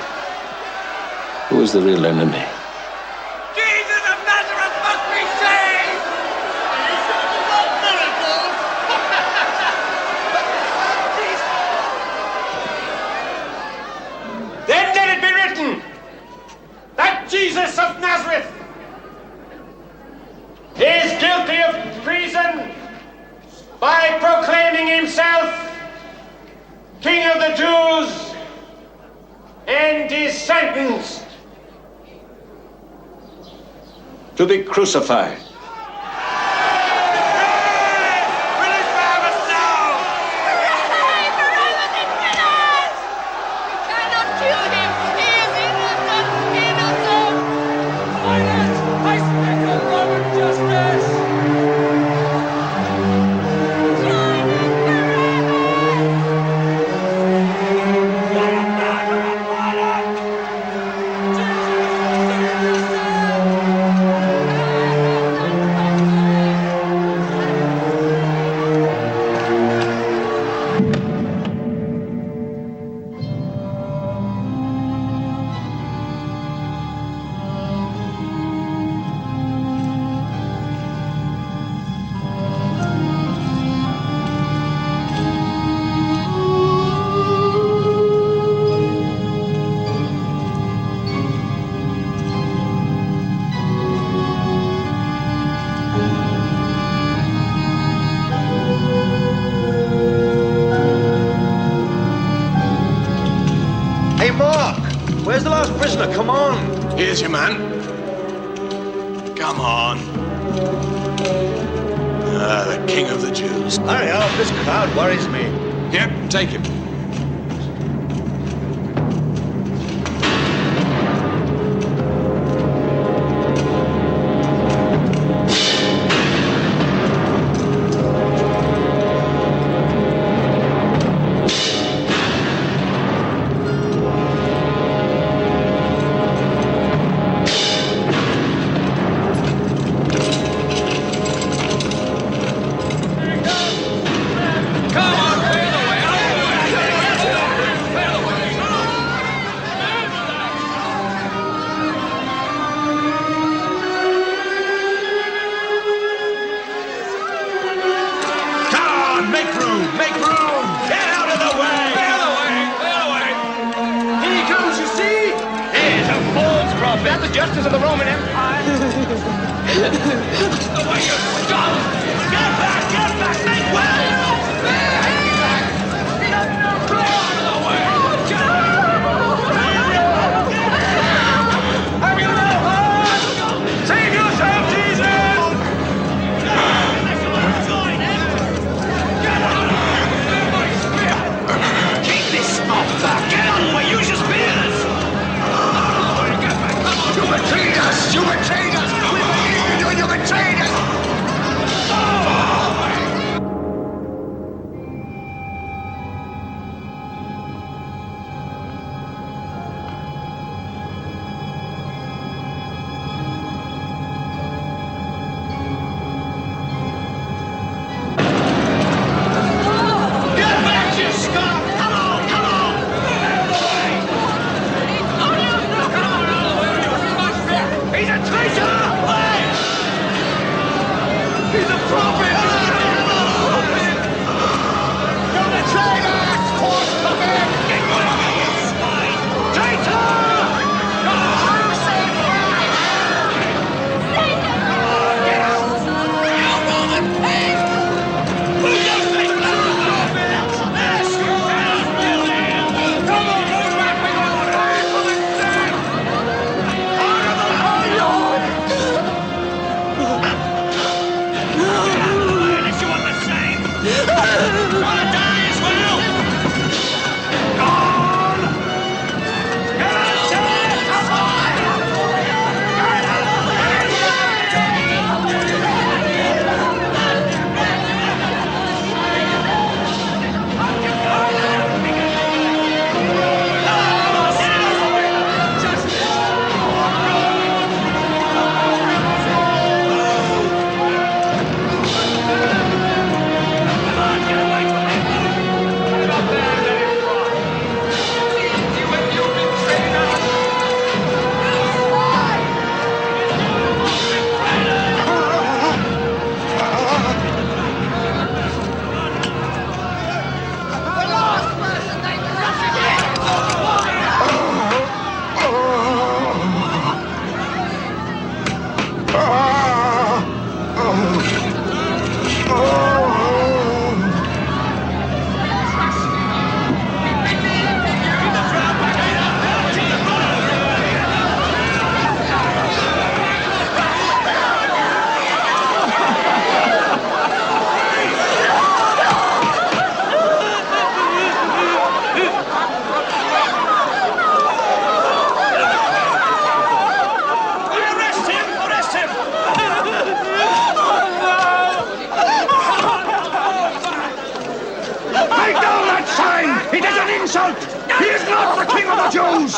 who is the real enemy? Jesus of Nazareth must be saved! You said you want miracles! Then let it be written that Jesus of Nazareth is guilty of treason by proclaiming himself King of the Jews and is sentenced to be crucified. Release Barabbas now! Hooray! Barabbas is winners! We cannot kill him! He is innocent! Innocent! Silence! I speak of Roman justice! Hey, Mark! Where's the last prisoner? Come on! Here's your man. Come on. The King of the Jews. Hurry up, this crowd worries me. Yep, take him. That's the justice of the Roman Empire. The way you stop! Get back! Get back! Make way! Clear out of the way! Have you no heart? Save yourself, Jesus!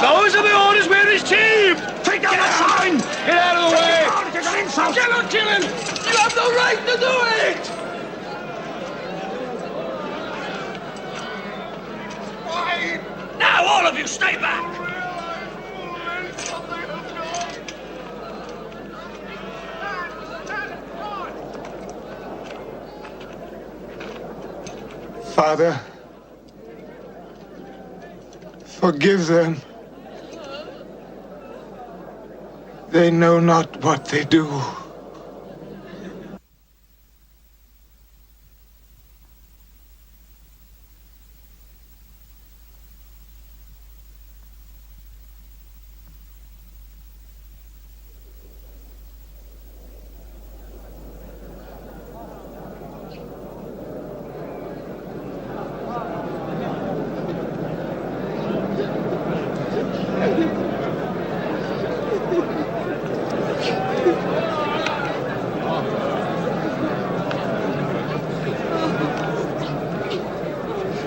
Those are the orders. We're his team. Take down that sign. Get out of the way. It's an insult. Get out, kill him. You have no right to do it. Why? Now, all of you, stay back. Father, forgive them. They know not what they do.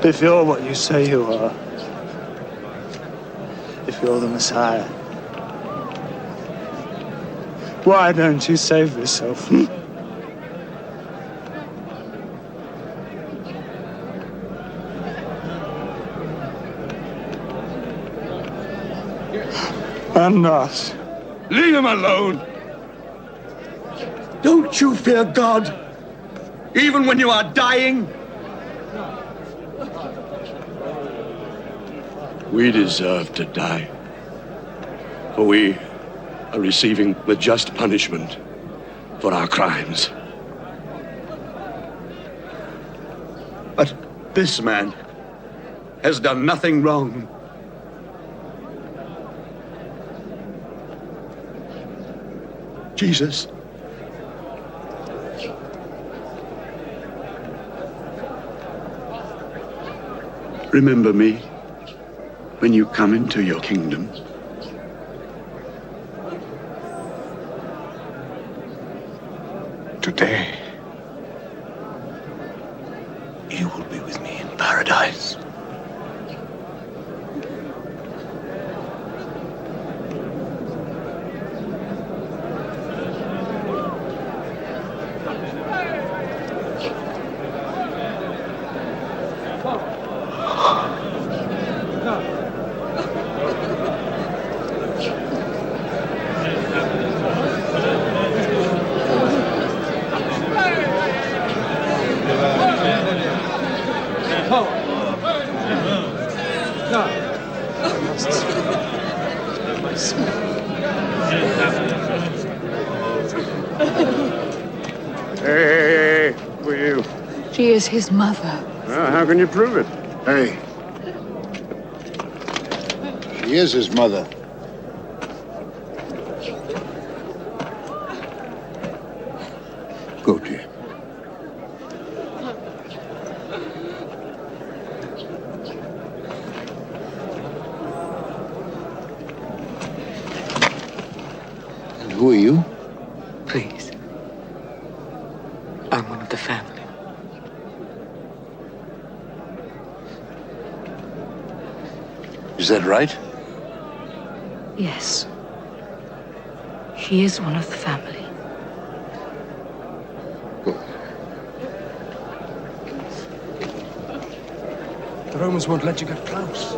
If you're what you say you are, if you're the Messiah, why don't you save yourself? And us. Leave him alone. Don't you fear God, even when you are dying? We deserve to die, for we are receiving the just punishment for our crimes. But this man has done nothing wrong. Jesus, remember me when you come into your kingdom. Today, you will be with me in paradise. Hey, who are you? She is his mother. How can you prove it? Hey. She is his mother. Go, dear. And who are you? Please. I'm one of the family. Is that right? Yes. She is one of the family. The Romans won't let you get close.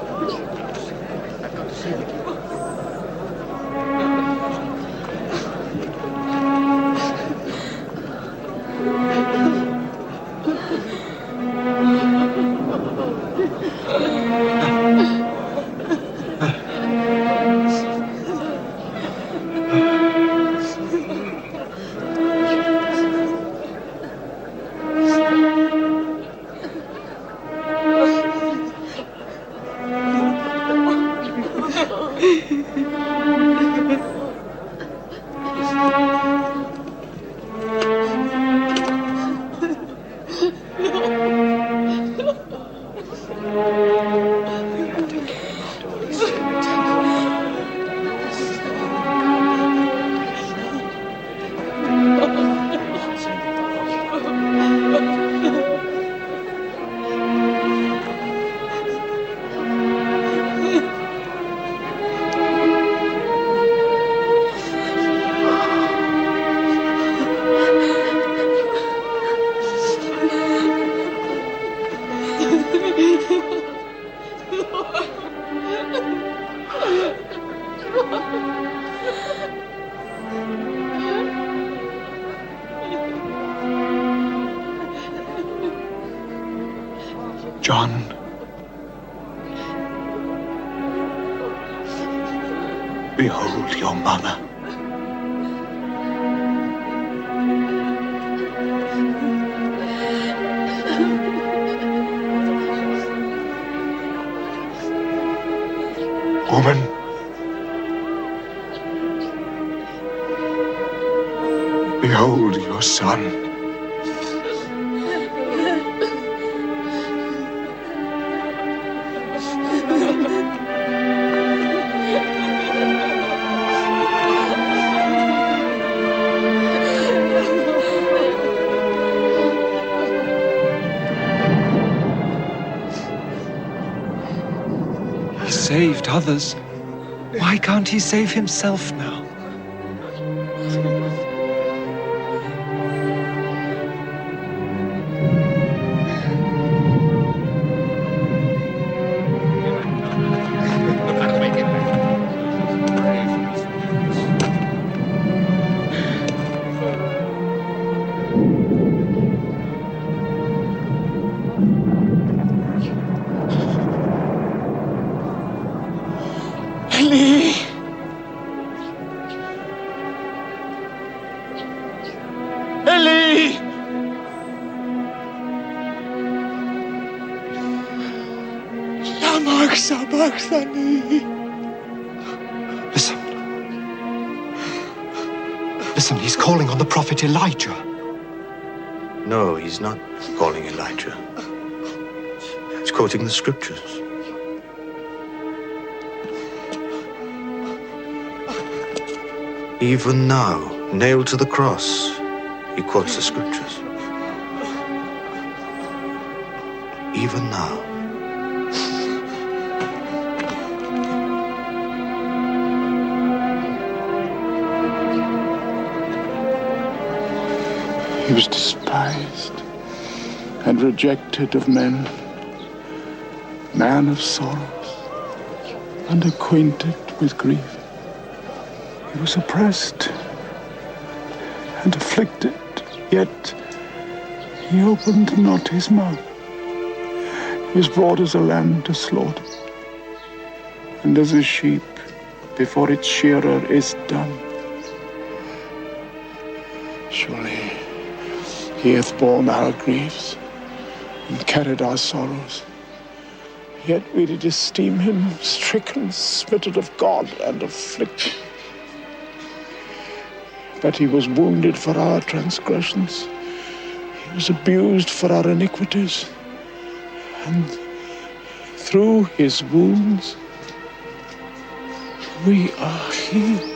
I've got to see you. John. Behold your mother. Woman, behold your son. He saved others. Why can't he save himself now? Ellie! Ellie! Lama sabachthani. Listen. Listen, he's calling on the prophet Elijah. No, he's not calling Elijah. He's quoting the scriptures. Even now, nailed to the cross, he quotes the scriptures. Even now. He was despised and rejected of men, man of sorrows, unacquainted with grief. He was oppressed and afflicted, yet he opened not his mouth. He was brought as a lamb to slaughter, and as a sheep before its shearer is dumb. Surely he hath borne our griefs and carried our sorrows. Yet we did esteem him stricken, smitten of God, and afflicted. But he was wounded for our transgressions. He was abused for our iniquities. And through his wounds, we are healed.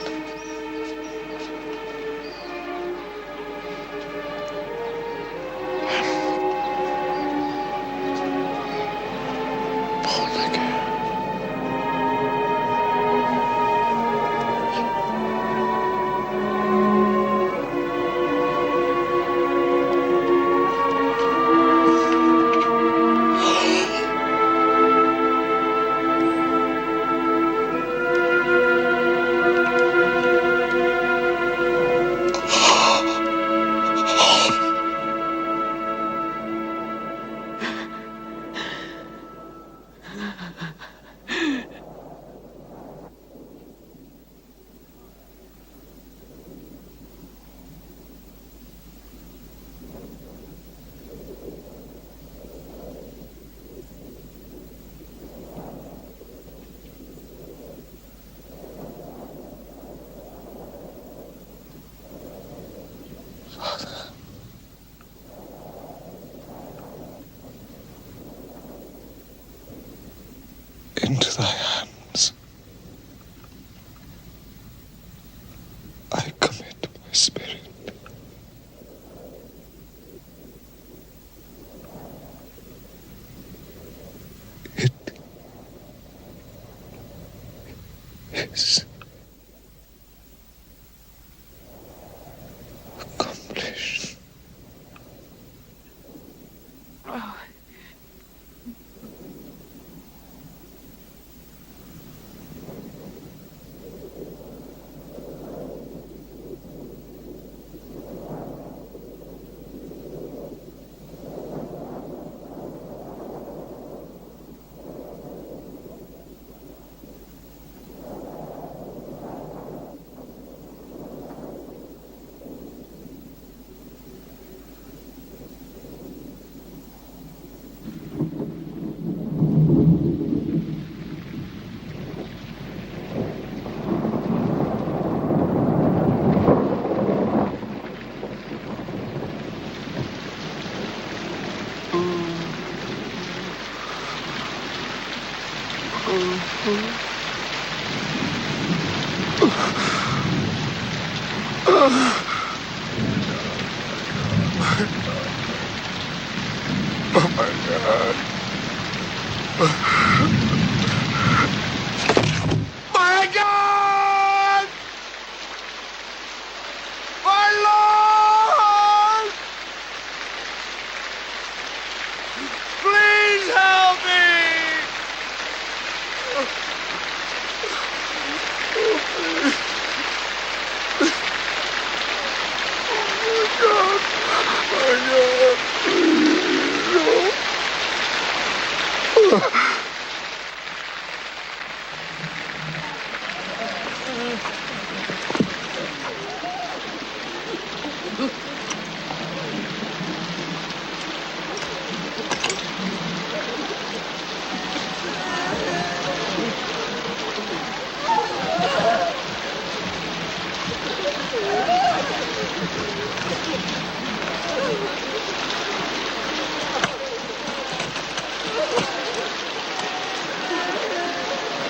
Into thy hands I commit my spirit. It is accomplished. Oh, my God. My God! My Lord! Please help me!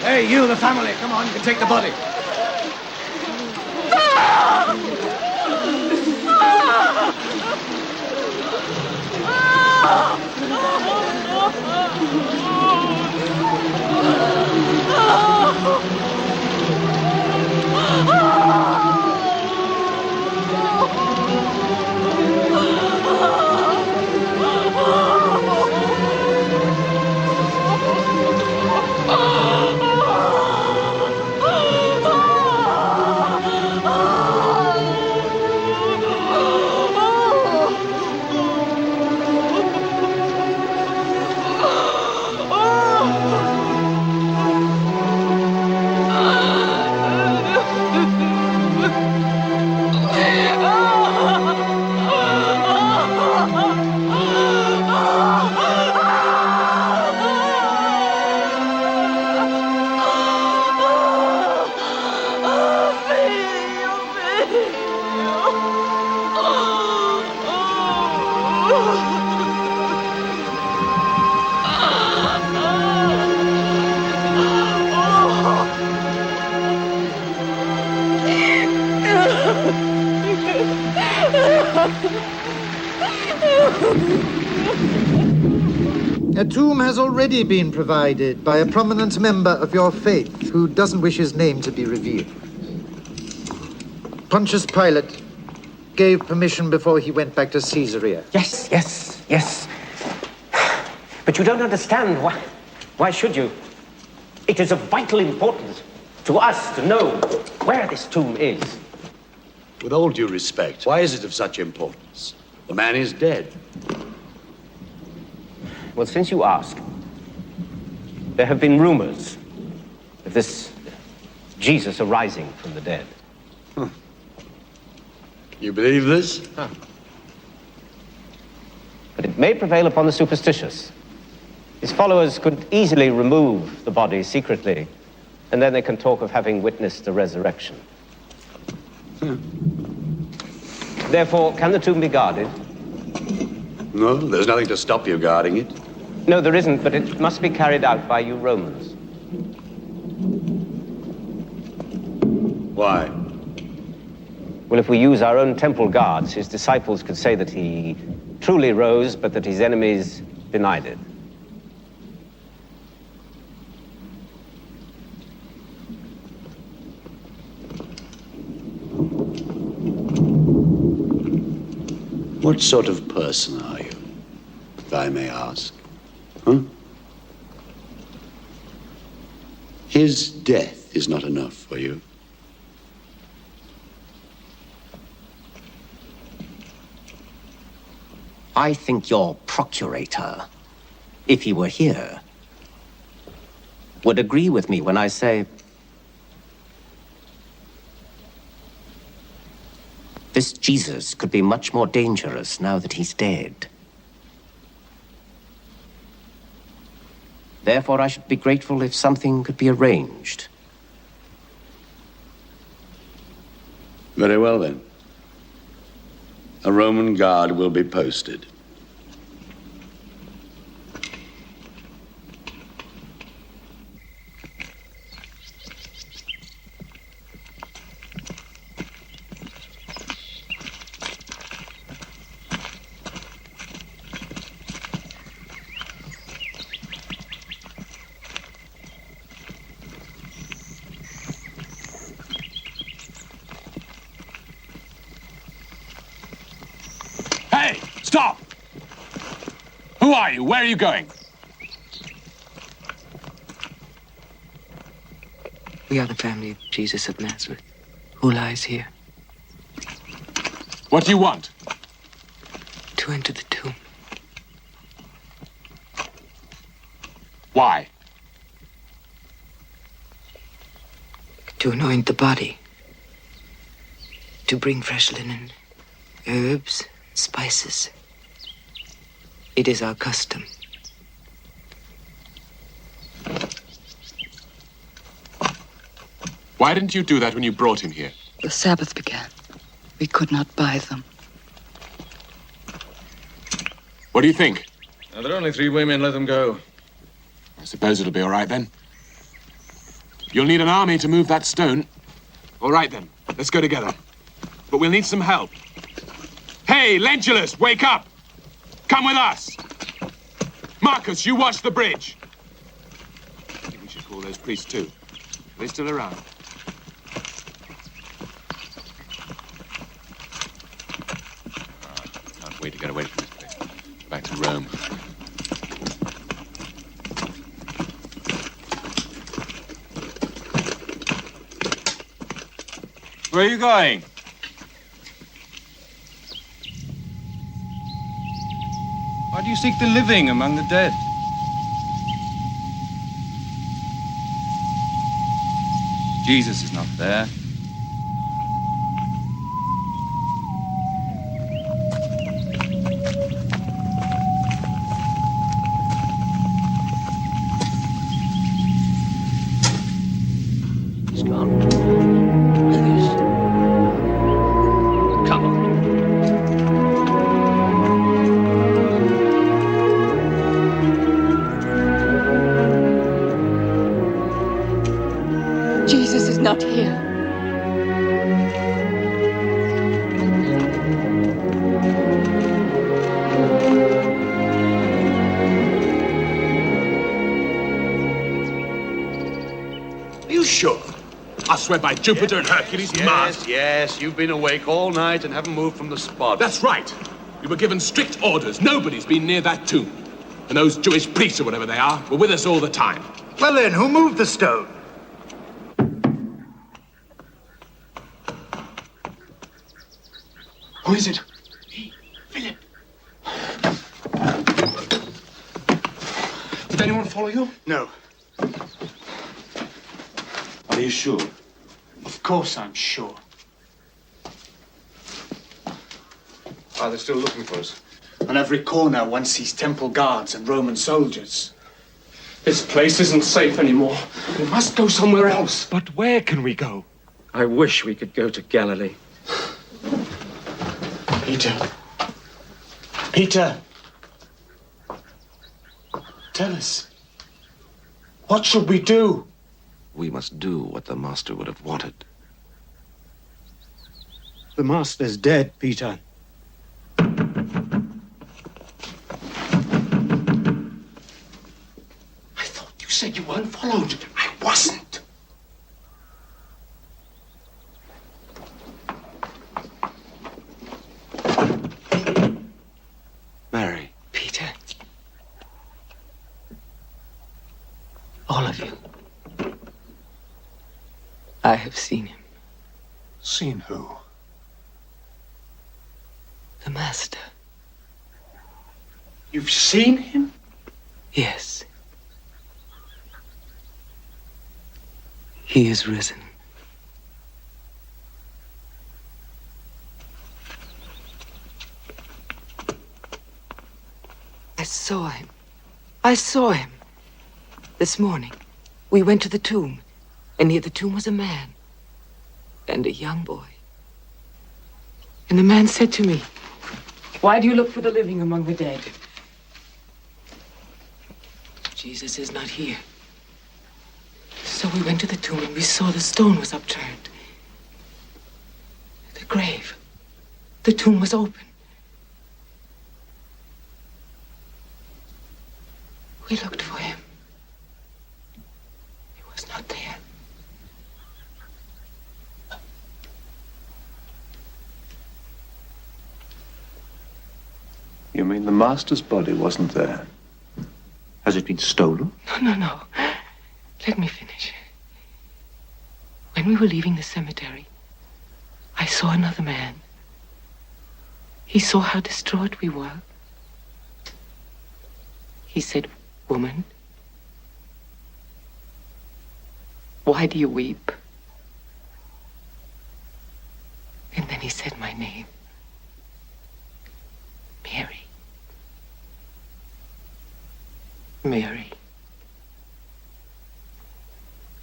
Hey, you, the family, come on, you can take the body. A tomb has already been provided by a prominent member of your faith who doesn't wish his name to be revealed. Pontius Pilate gave permission before he went back to Caesarea. Yes, yes, yes. But you don't understand. Why should you? It is of vital importance to us to know where this tomb is. With all due respect, why is it of such importance? The man is dead. Well, since you ask, there have been rumors of this Jesus arising from the dead. Huh. You believe this? Huh. But it may prevail upon the superstitious. His followers could easily remove the body secretly, and then they can talk of having witnessed the resurrection. Therefore, can the tomb be guarded? No, there's nothing to stop you guarding it. No, there isn't, but it must be carried out by you Romans. Why? Well, if we use our own temple guards, his disciples could say that he truly rose, but that his enemies denied it. What sort of person are you, if I may ask? Huh? His death is not enough for you. I think your procurator, if he were here, would agree with me when I say this Jesus could be much more dangerous now that he's dead. Therefore, I should be grateful if something could be arranged. Very well, then. A Roman guard will be posted. Stop! Who are you? Where are you going? We are the family of Jesus of Nazareth, who lies here. What do you want? To enter the tomb. Why? To anoint the body. To bring fresh linen, herbs, spices. It is our custom. Why didn't you do that when you brought him here? The Sabbath began. We could not buy them. What do you think? Now, there are only 3 women. Let them go. I suppose it'll be all right then. You'll need an army to move that stone. All right then, let's go together. But we'll need some help. Hey, Lentulus, wake up! Come with us! Marcus, you watch the bridge. I think we should call those priests too. Are they still around? Can't wait to get away from this place. Back to Rome. Where are you going? Why do you seek the living among the dead? Jesus is not there. He's gone. Others. Come on. Jesus is not here. Are you sure? I swear by Jupiter and Hercules, Mars. Yes, you've been awake all night and haven't moved from the spot. That's right. We were given strict orders. Nobody's been near that tomb. And those Jewish priests, or whatever they are, were with us all the time. Well then, who moved the stone? Who is it? Philip. Did anyone follow you? No. Are you sure? Of course I'm sure. They're still looking for us. On every corner, one sees temple guards and Roman soldiers. This place isn't safe anymore. We must go somewhere else. But where can we go? I wish we could go to Galilee. Peter. Peter. Tell us. What should we do? We must do what the Master would have wanted. The Master's dead, Peter. I thought you said you weren't followed. I wasn't. Mary. Peter. All of you. I have seen him. Seen who? The Master. You've seen him? Yes. He is risen. I saw him. I saw him. This morning, we went to the tomb, and near the tomb was a man and a young boy. And the man said to me, "Why do you look for the living among the dead? Jesus is not here." So we went to the tomb and we saw the stone was upturned. The grave. The tomb was open. We looked for him. He was not there. You mean the master's body wasn't there? Has it been stolen? No. Let me finish. When we were leaving the cemetery, I saw another man. He saw how distraught we were. He said, "Woman, why do you weep?" And then he said my name. Mary. Mary.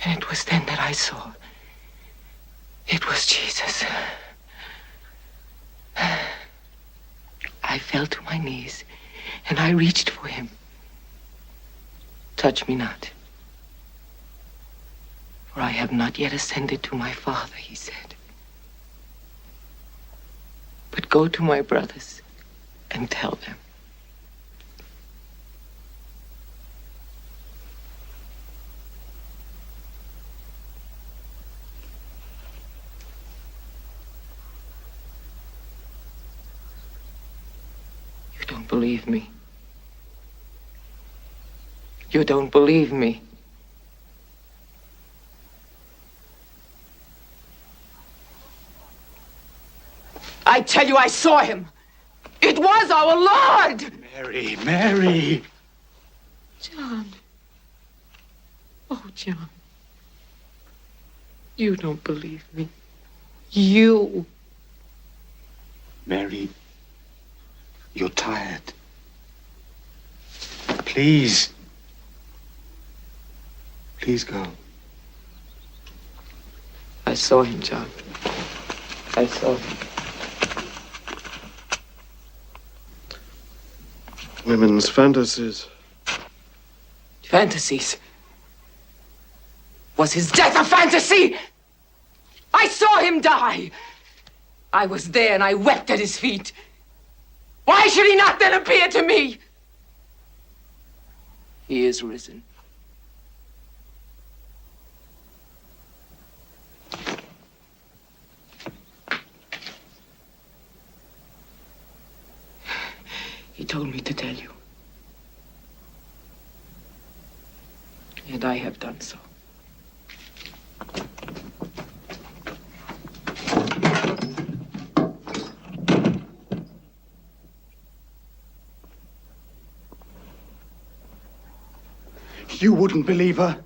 And it was then that I saw it was Jesus. I fell to my knees and I reached for him. "Touch me not, for I have not yet ascended to my Father," he said. "But go to my brothers and tell them." You don't believe me. You don't believe me. I tell you, I saw him. It was our Lord! Mary! John. Oh, John. You don't believe me. You. Mary, you're tired. Please. Please go. I saw him, John. I saw him. Women's fantasies. Fantasies? Was his death a fantasy? I saw him die. I was there and I wept at his feet. Why should he not then appear to me? He is risen. He told me to tell you. And I have done so. You wouldn't believe her.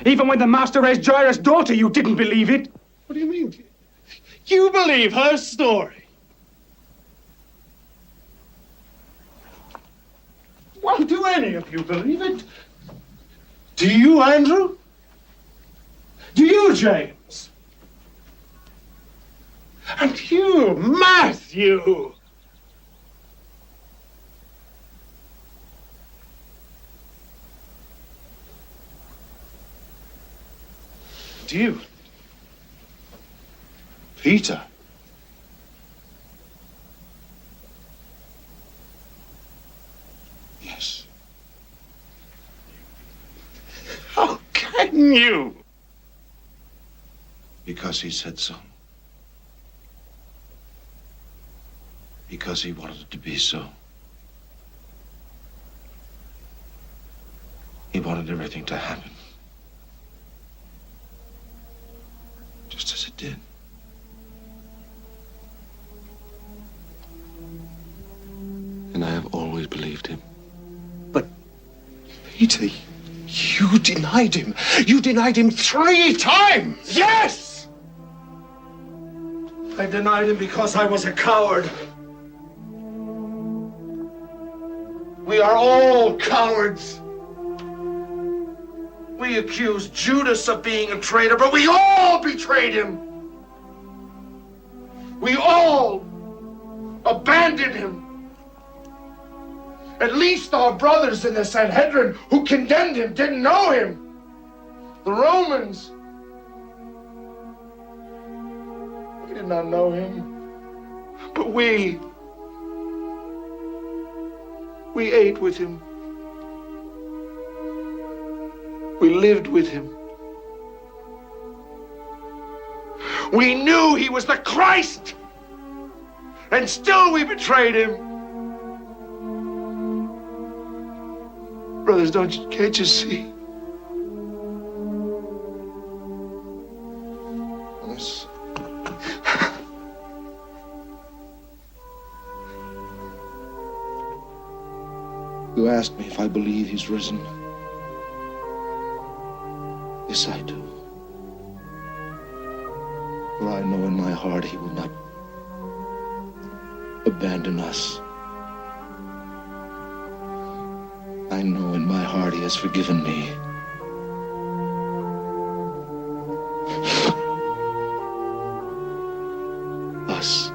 Even when the master raised Jairus' daughter, you didn't believe it. What do you mean? You believe her story? Well, do any of you believe it? Do you, Andrew? Do you, James? And you, Matthew? Do you? Peter? Yes. How can you? Because he said so. Because he wanted it to be so. He wanted everything to happen. Just as it did. And I have always believed him. But, Peter, you denied him. You denied him 3 times! Yes! I denied him because I was a coward. We are all cowards. We accuse Judas of being a traitor, but we all betrayed him. We all abandoned him. At least our brothers in the Sanhedrin who condemned him didn't know him. The Romans, we did not know him. But we ate with him. We lived with him. We knew he was the Christ, and still we betrayed him. brothers, can't you see? Yes. You asked me if I believe he's risen. Yes, I do. For I know in my heart he will not abandon us. I know in my heart he has forgiven me. Us.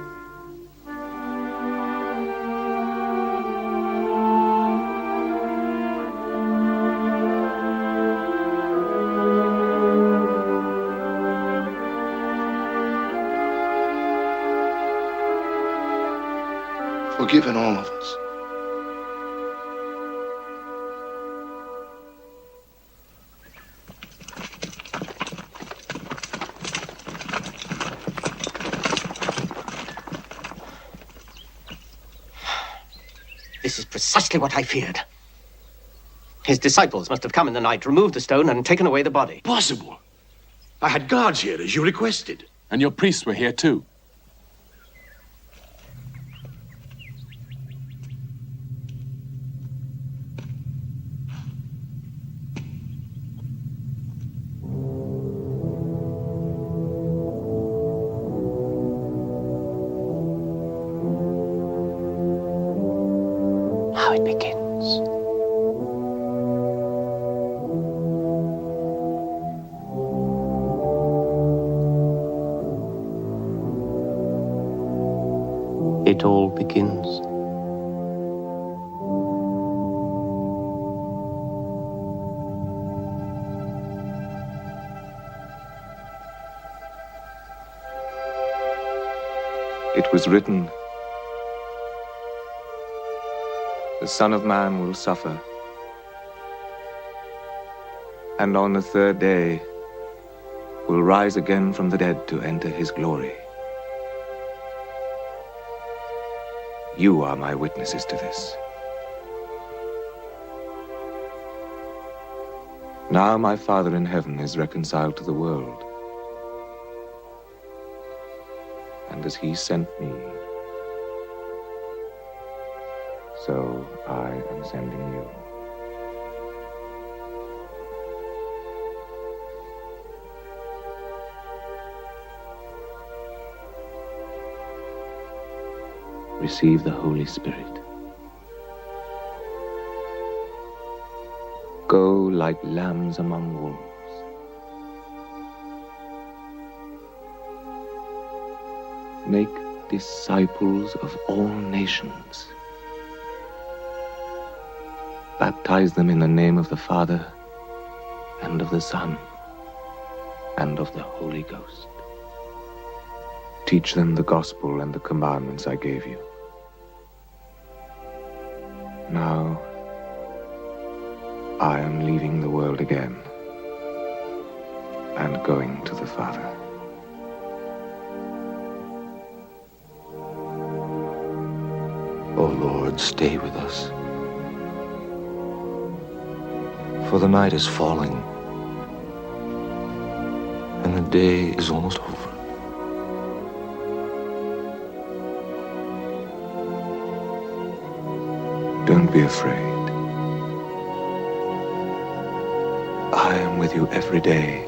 Forgiven all of us. This is precisely what I feared. His disciples must have come in the night, removed the stone, and taken away the body. Possible. I had guards here, as you requested. And your priests were here too. Now it begins. It all begins. It was written, the Son of Man will suffer, and on the third day will rise again from the dead to enter his glory. You are my witnesses to this. Now my Father in heaven is reconciled to the world, and as he sent me, so I am sending you. Receive the Holy Spirit. Go like lambs among wolves. Make disciples of all nations. Baptize them in the name of the Father, and of the Son, and of the Holy Ghost. Teach them the gospel and the commandments I gave you. Now, I am leaving the world again and going to the Father. O Lord, stay with us, for the night is falling, and the day is almost over. Don't be afraid. I am with you every day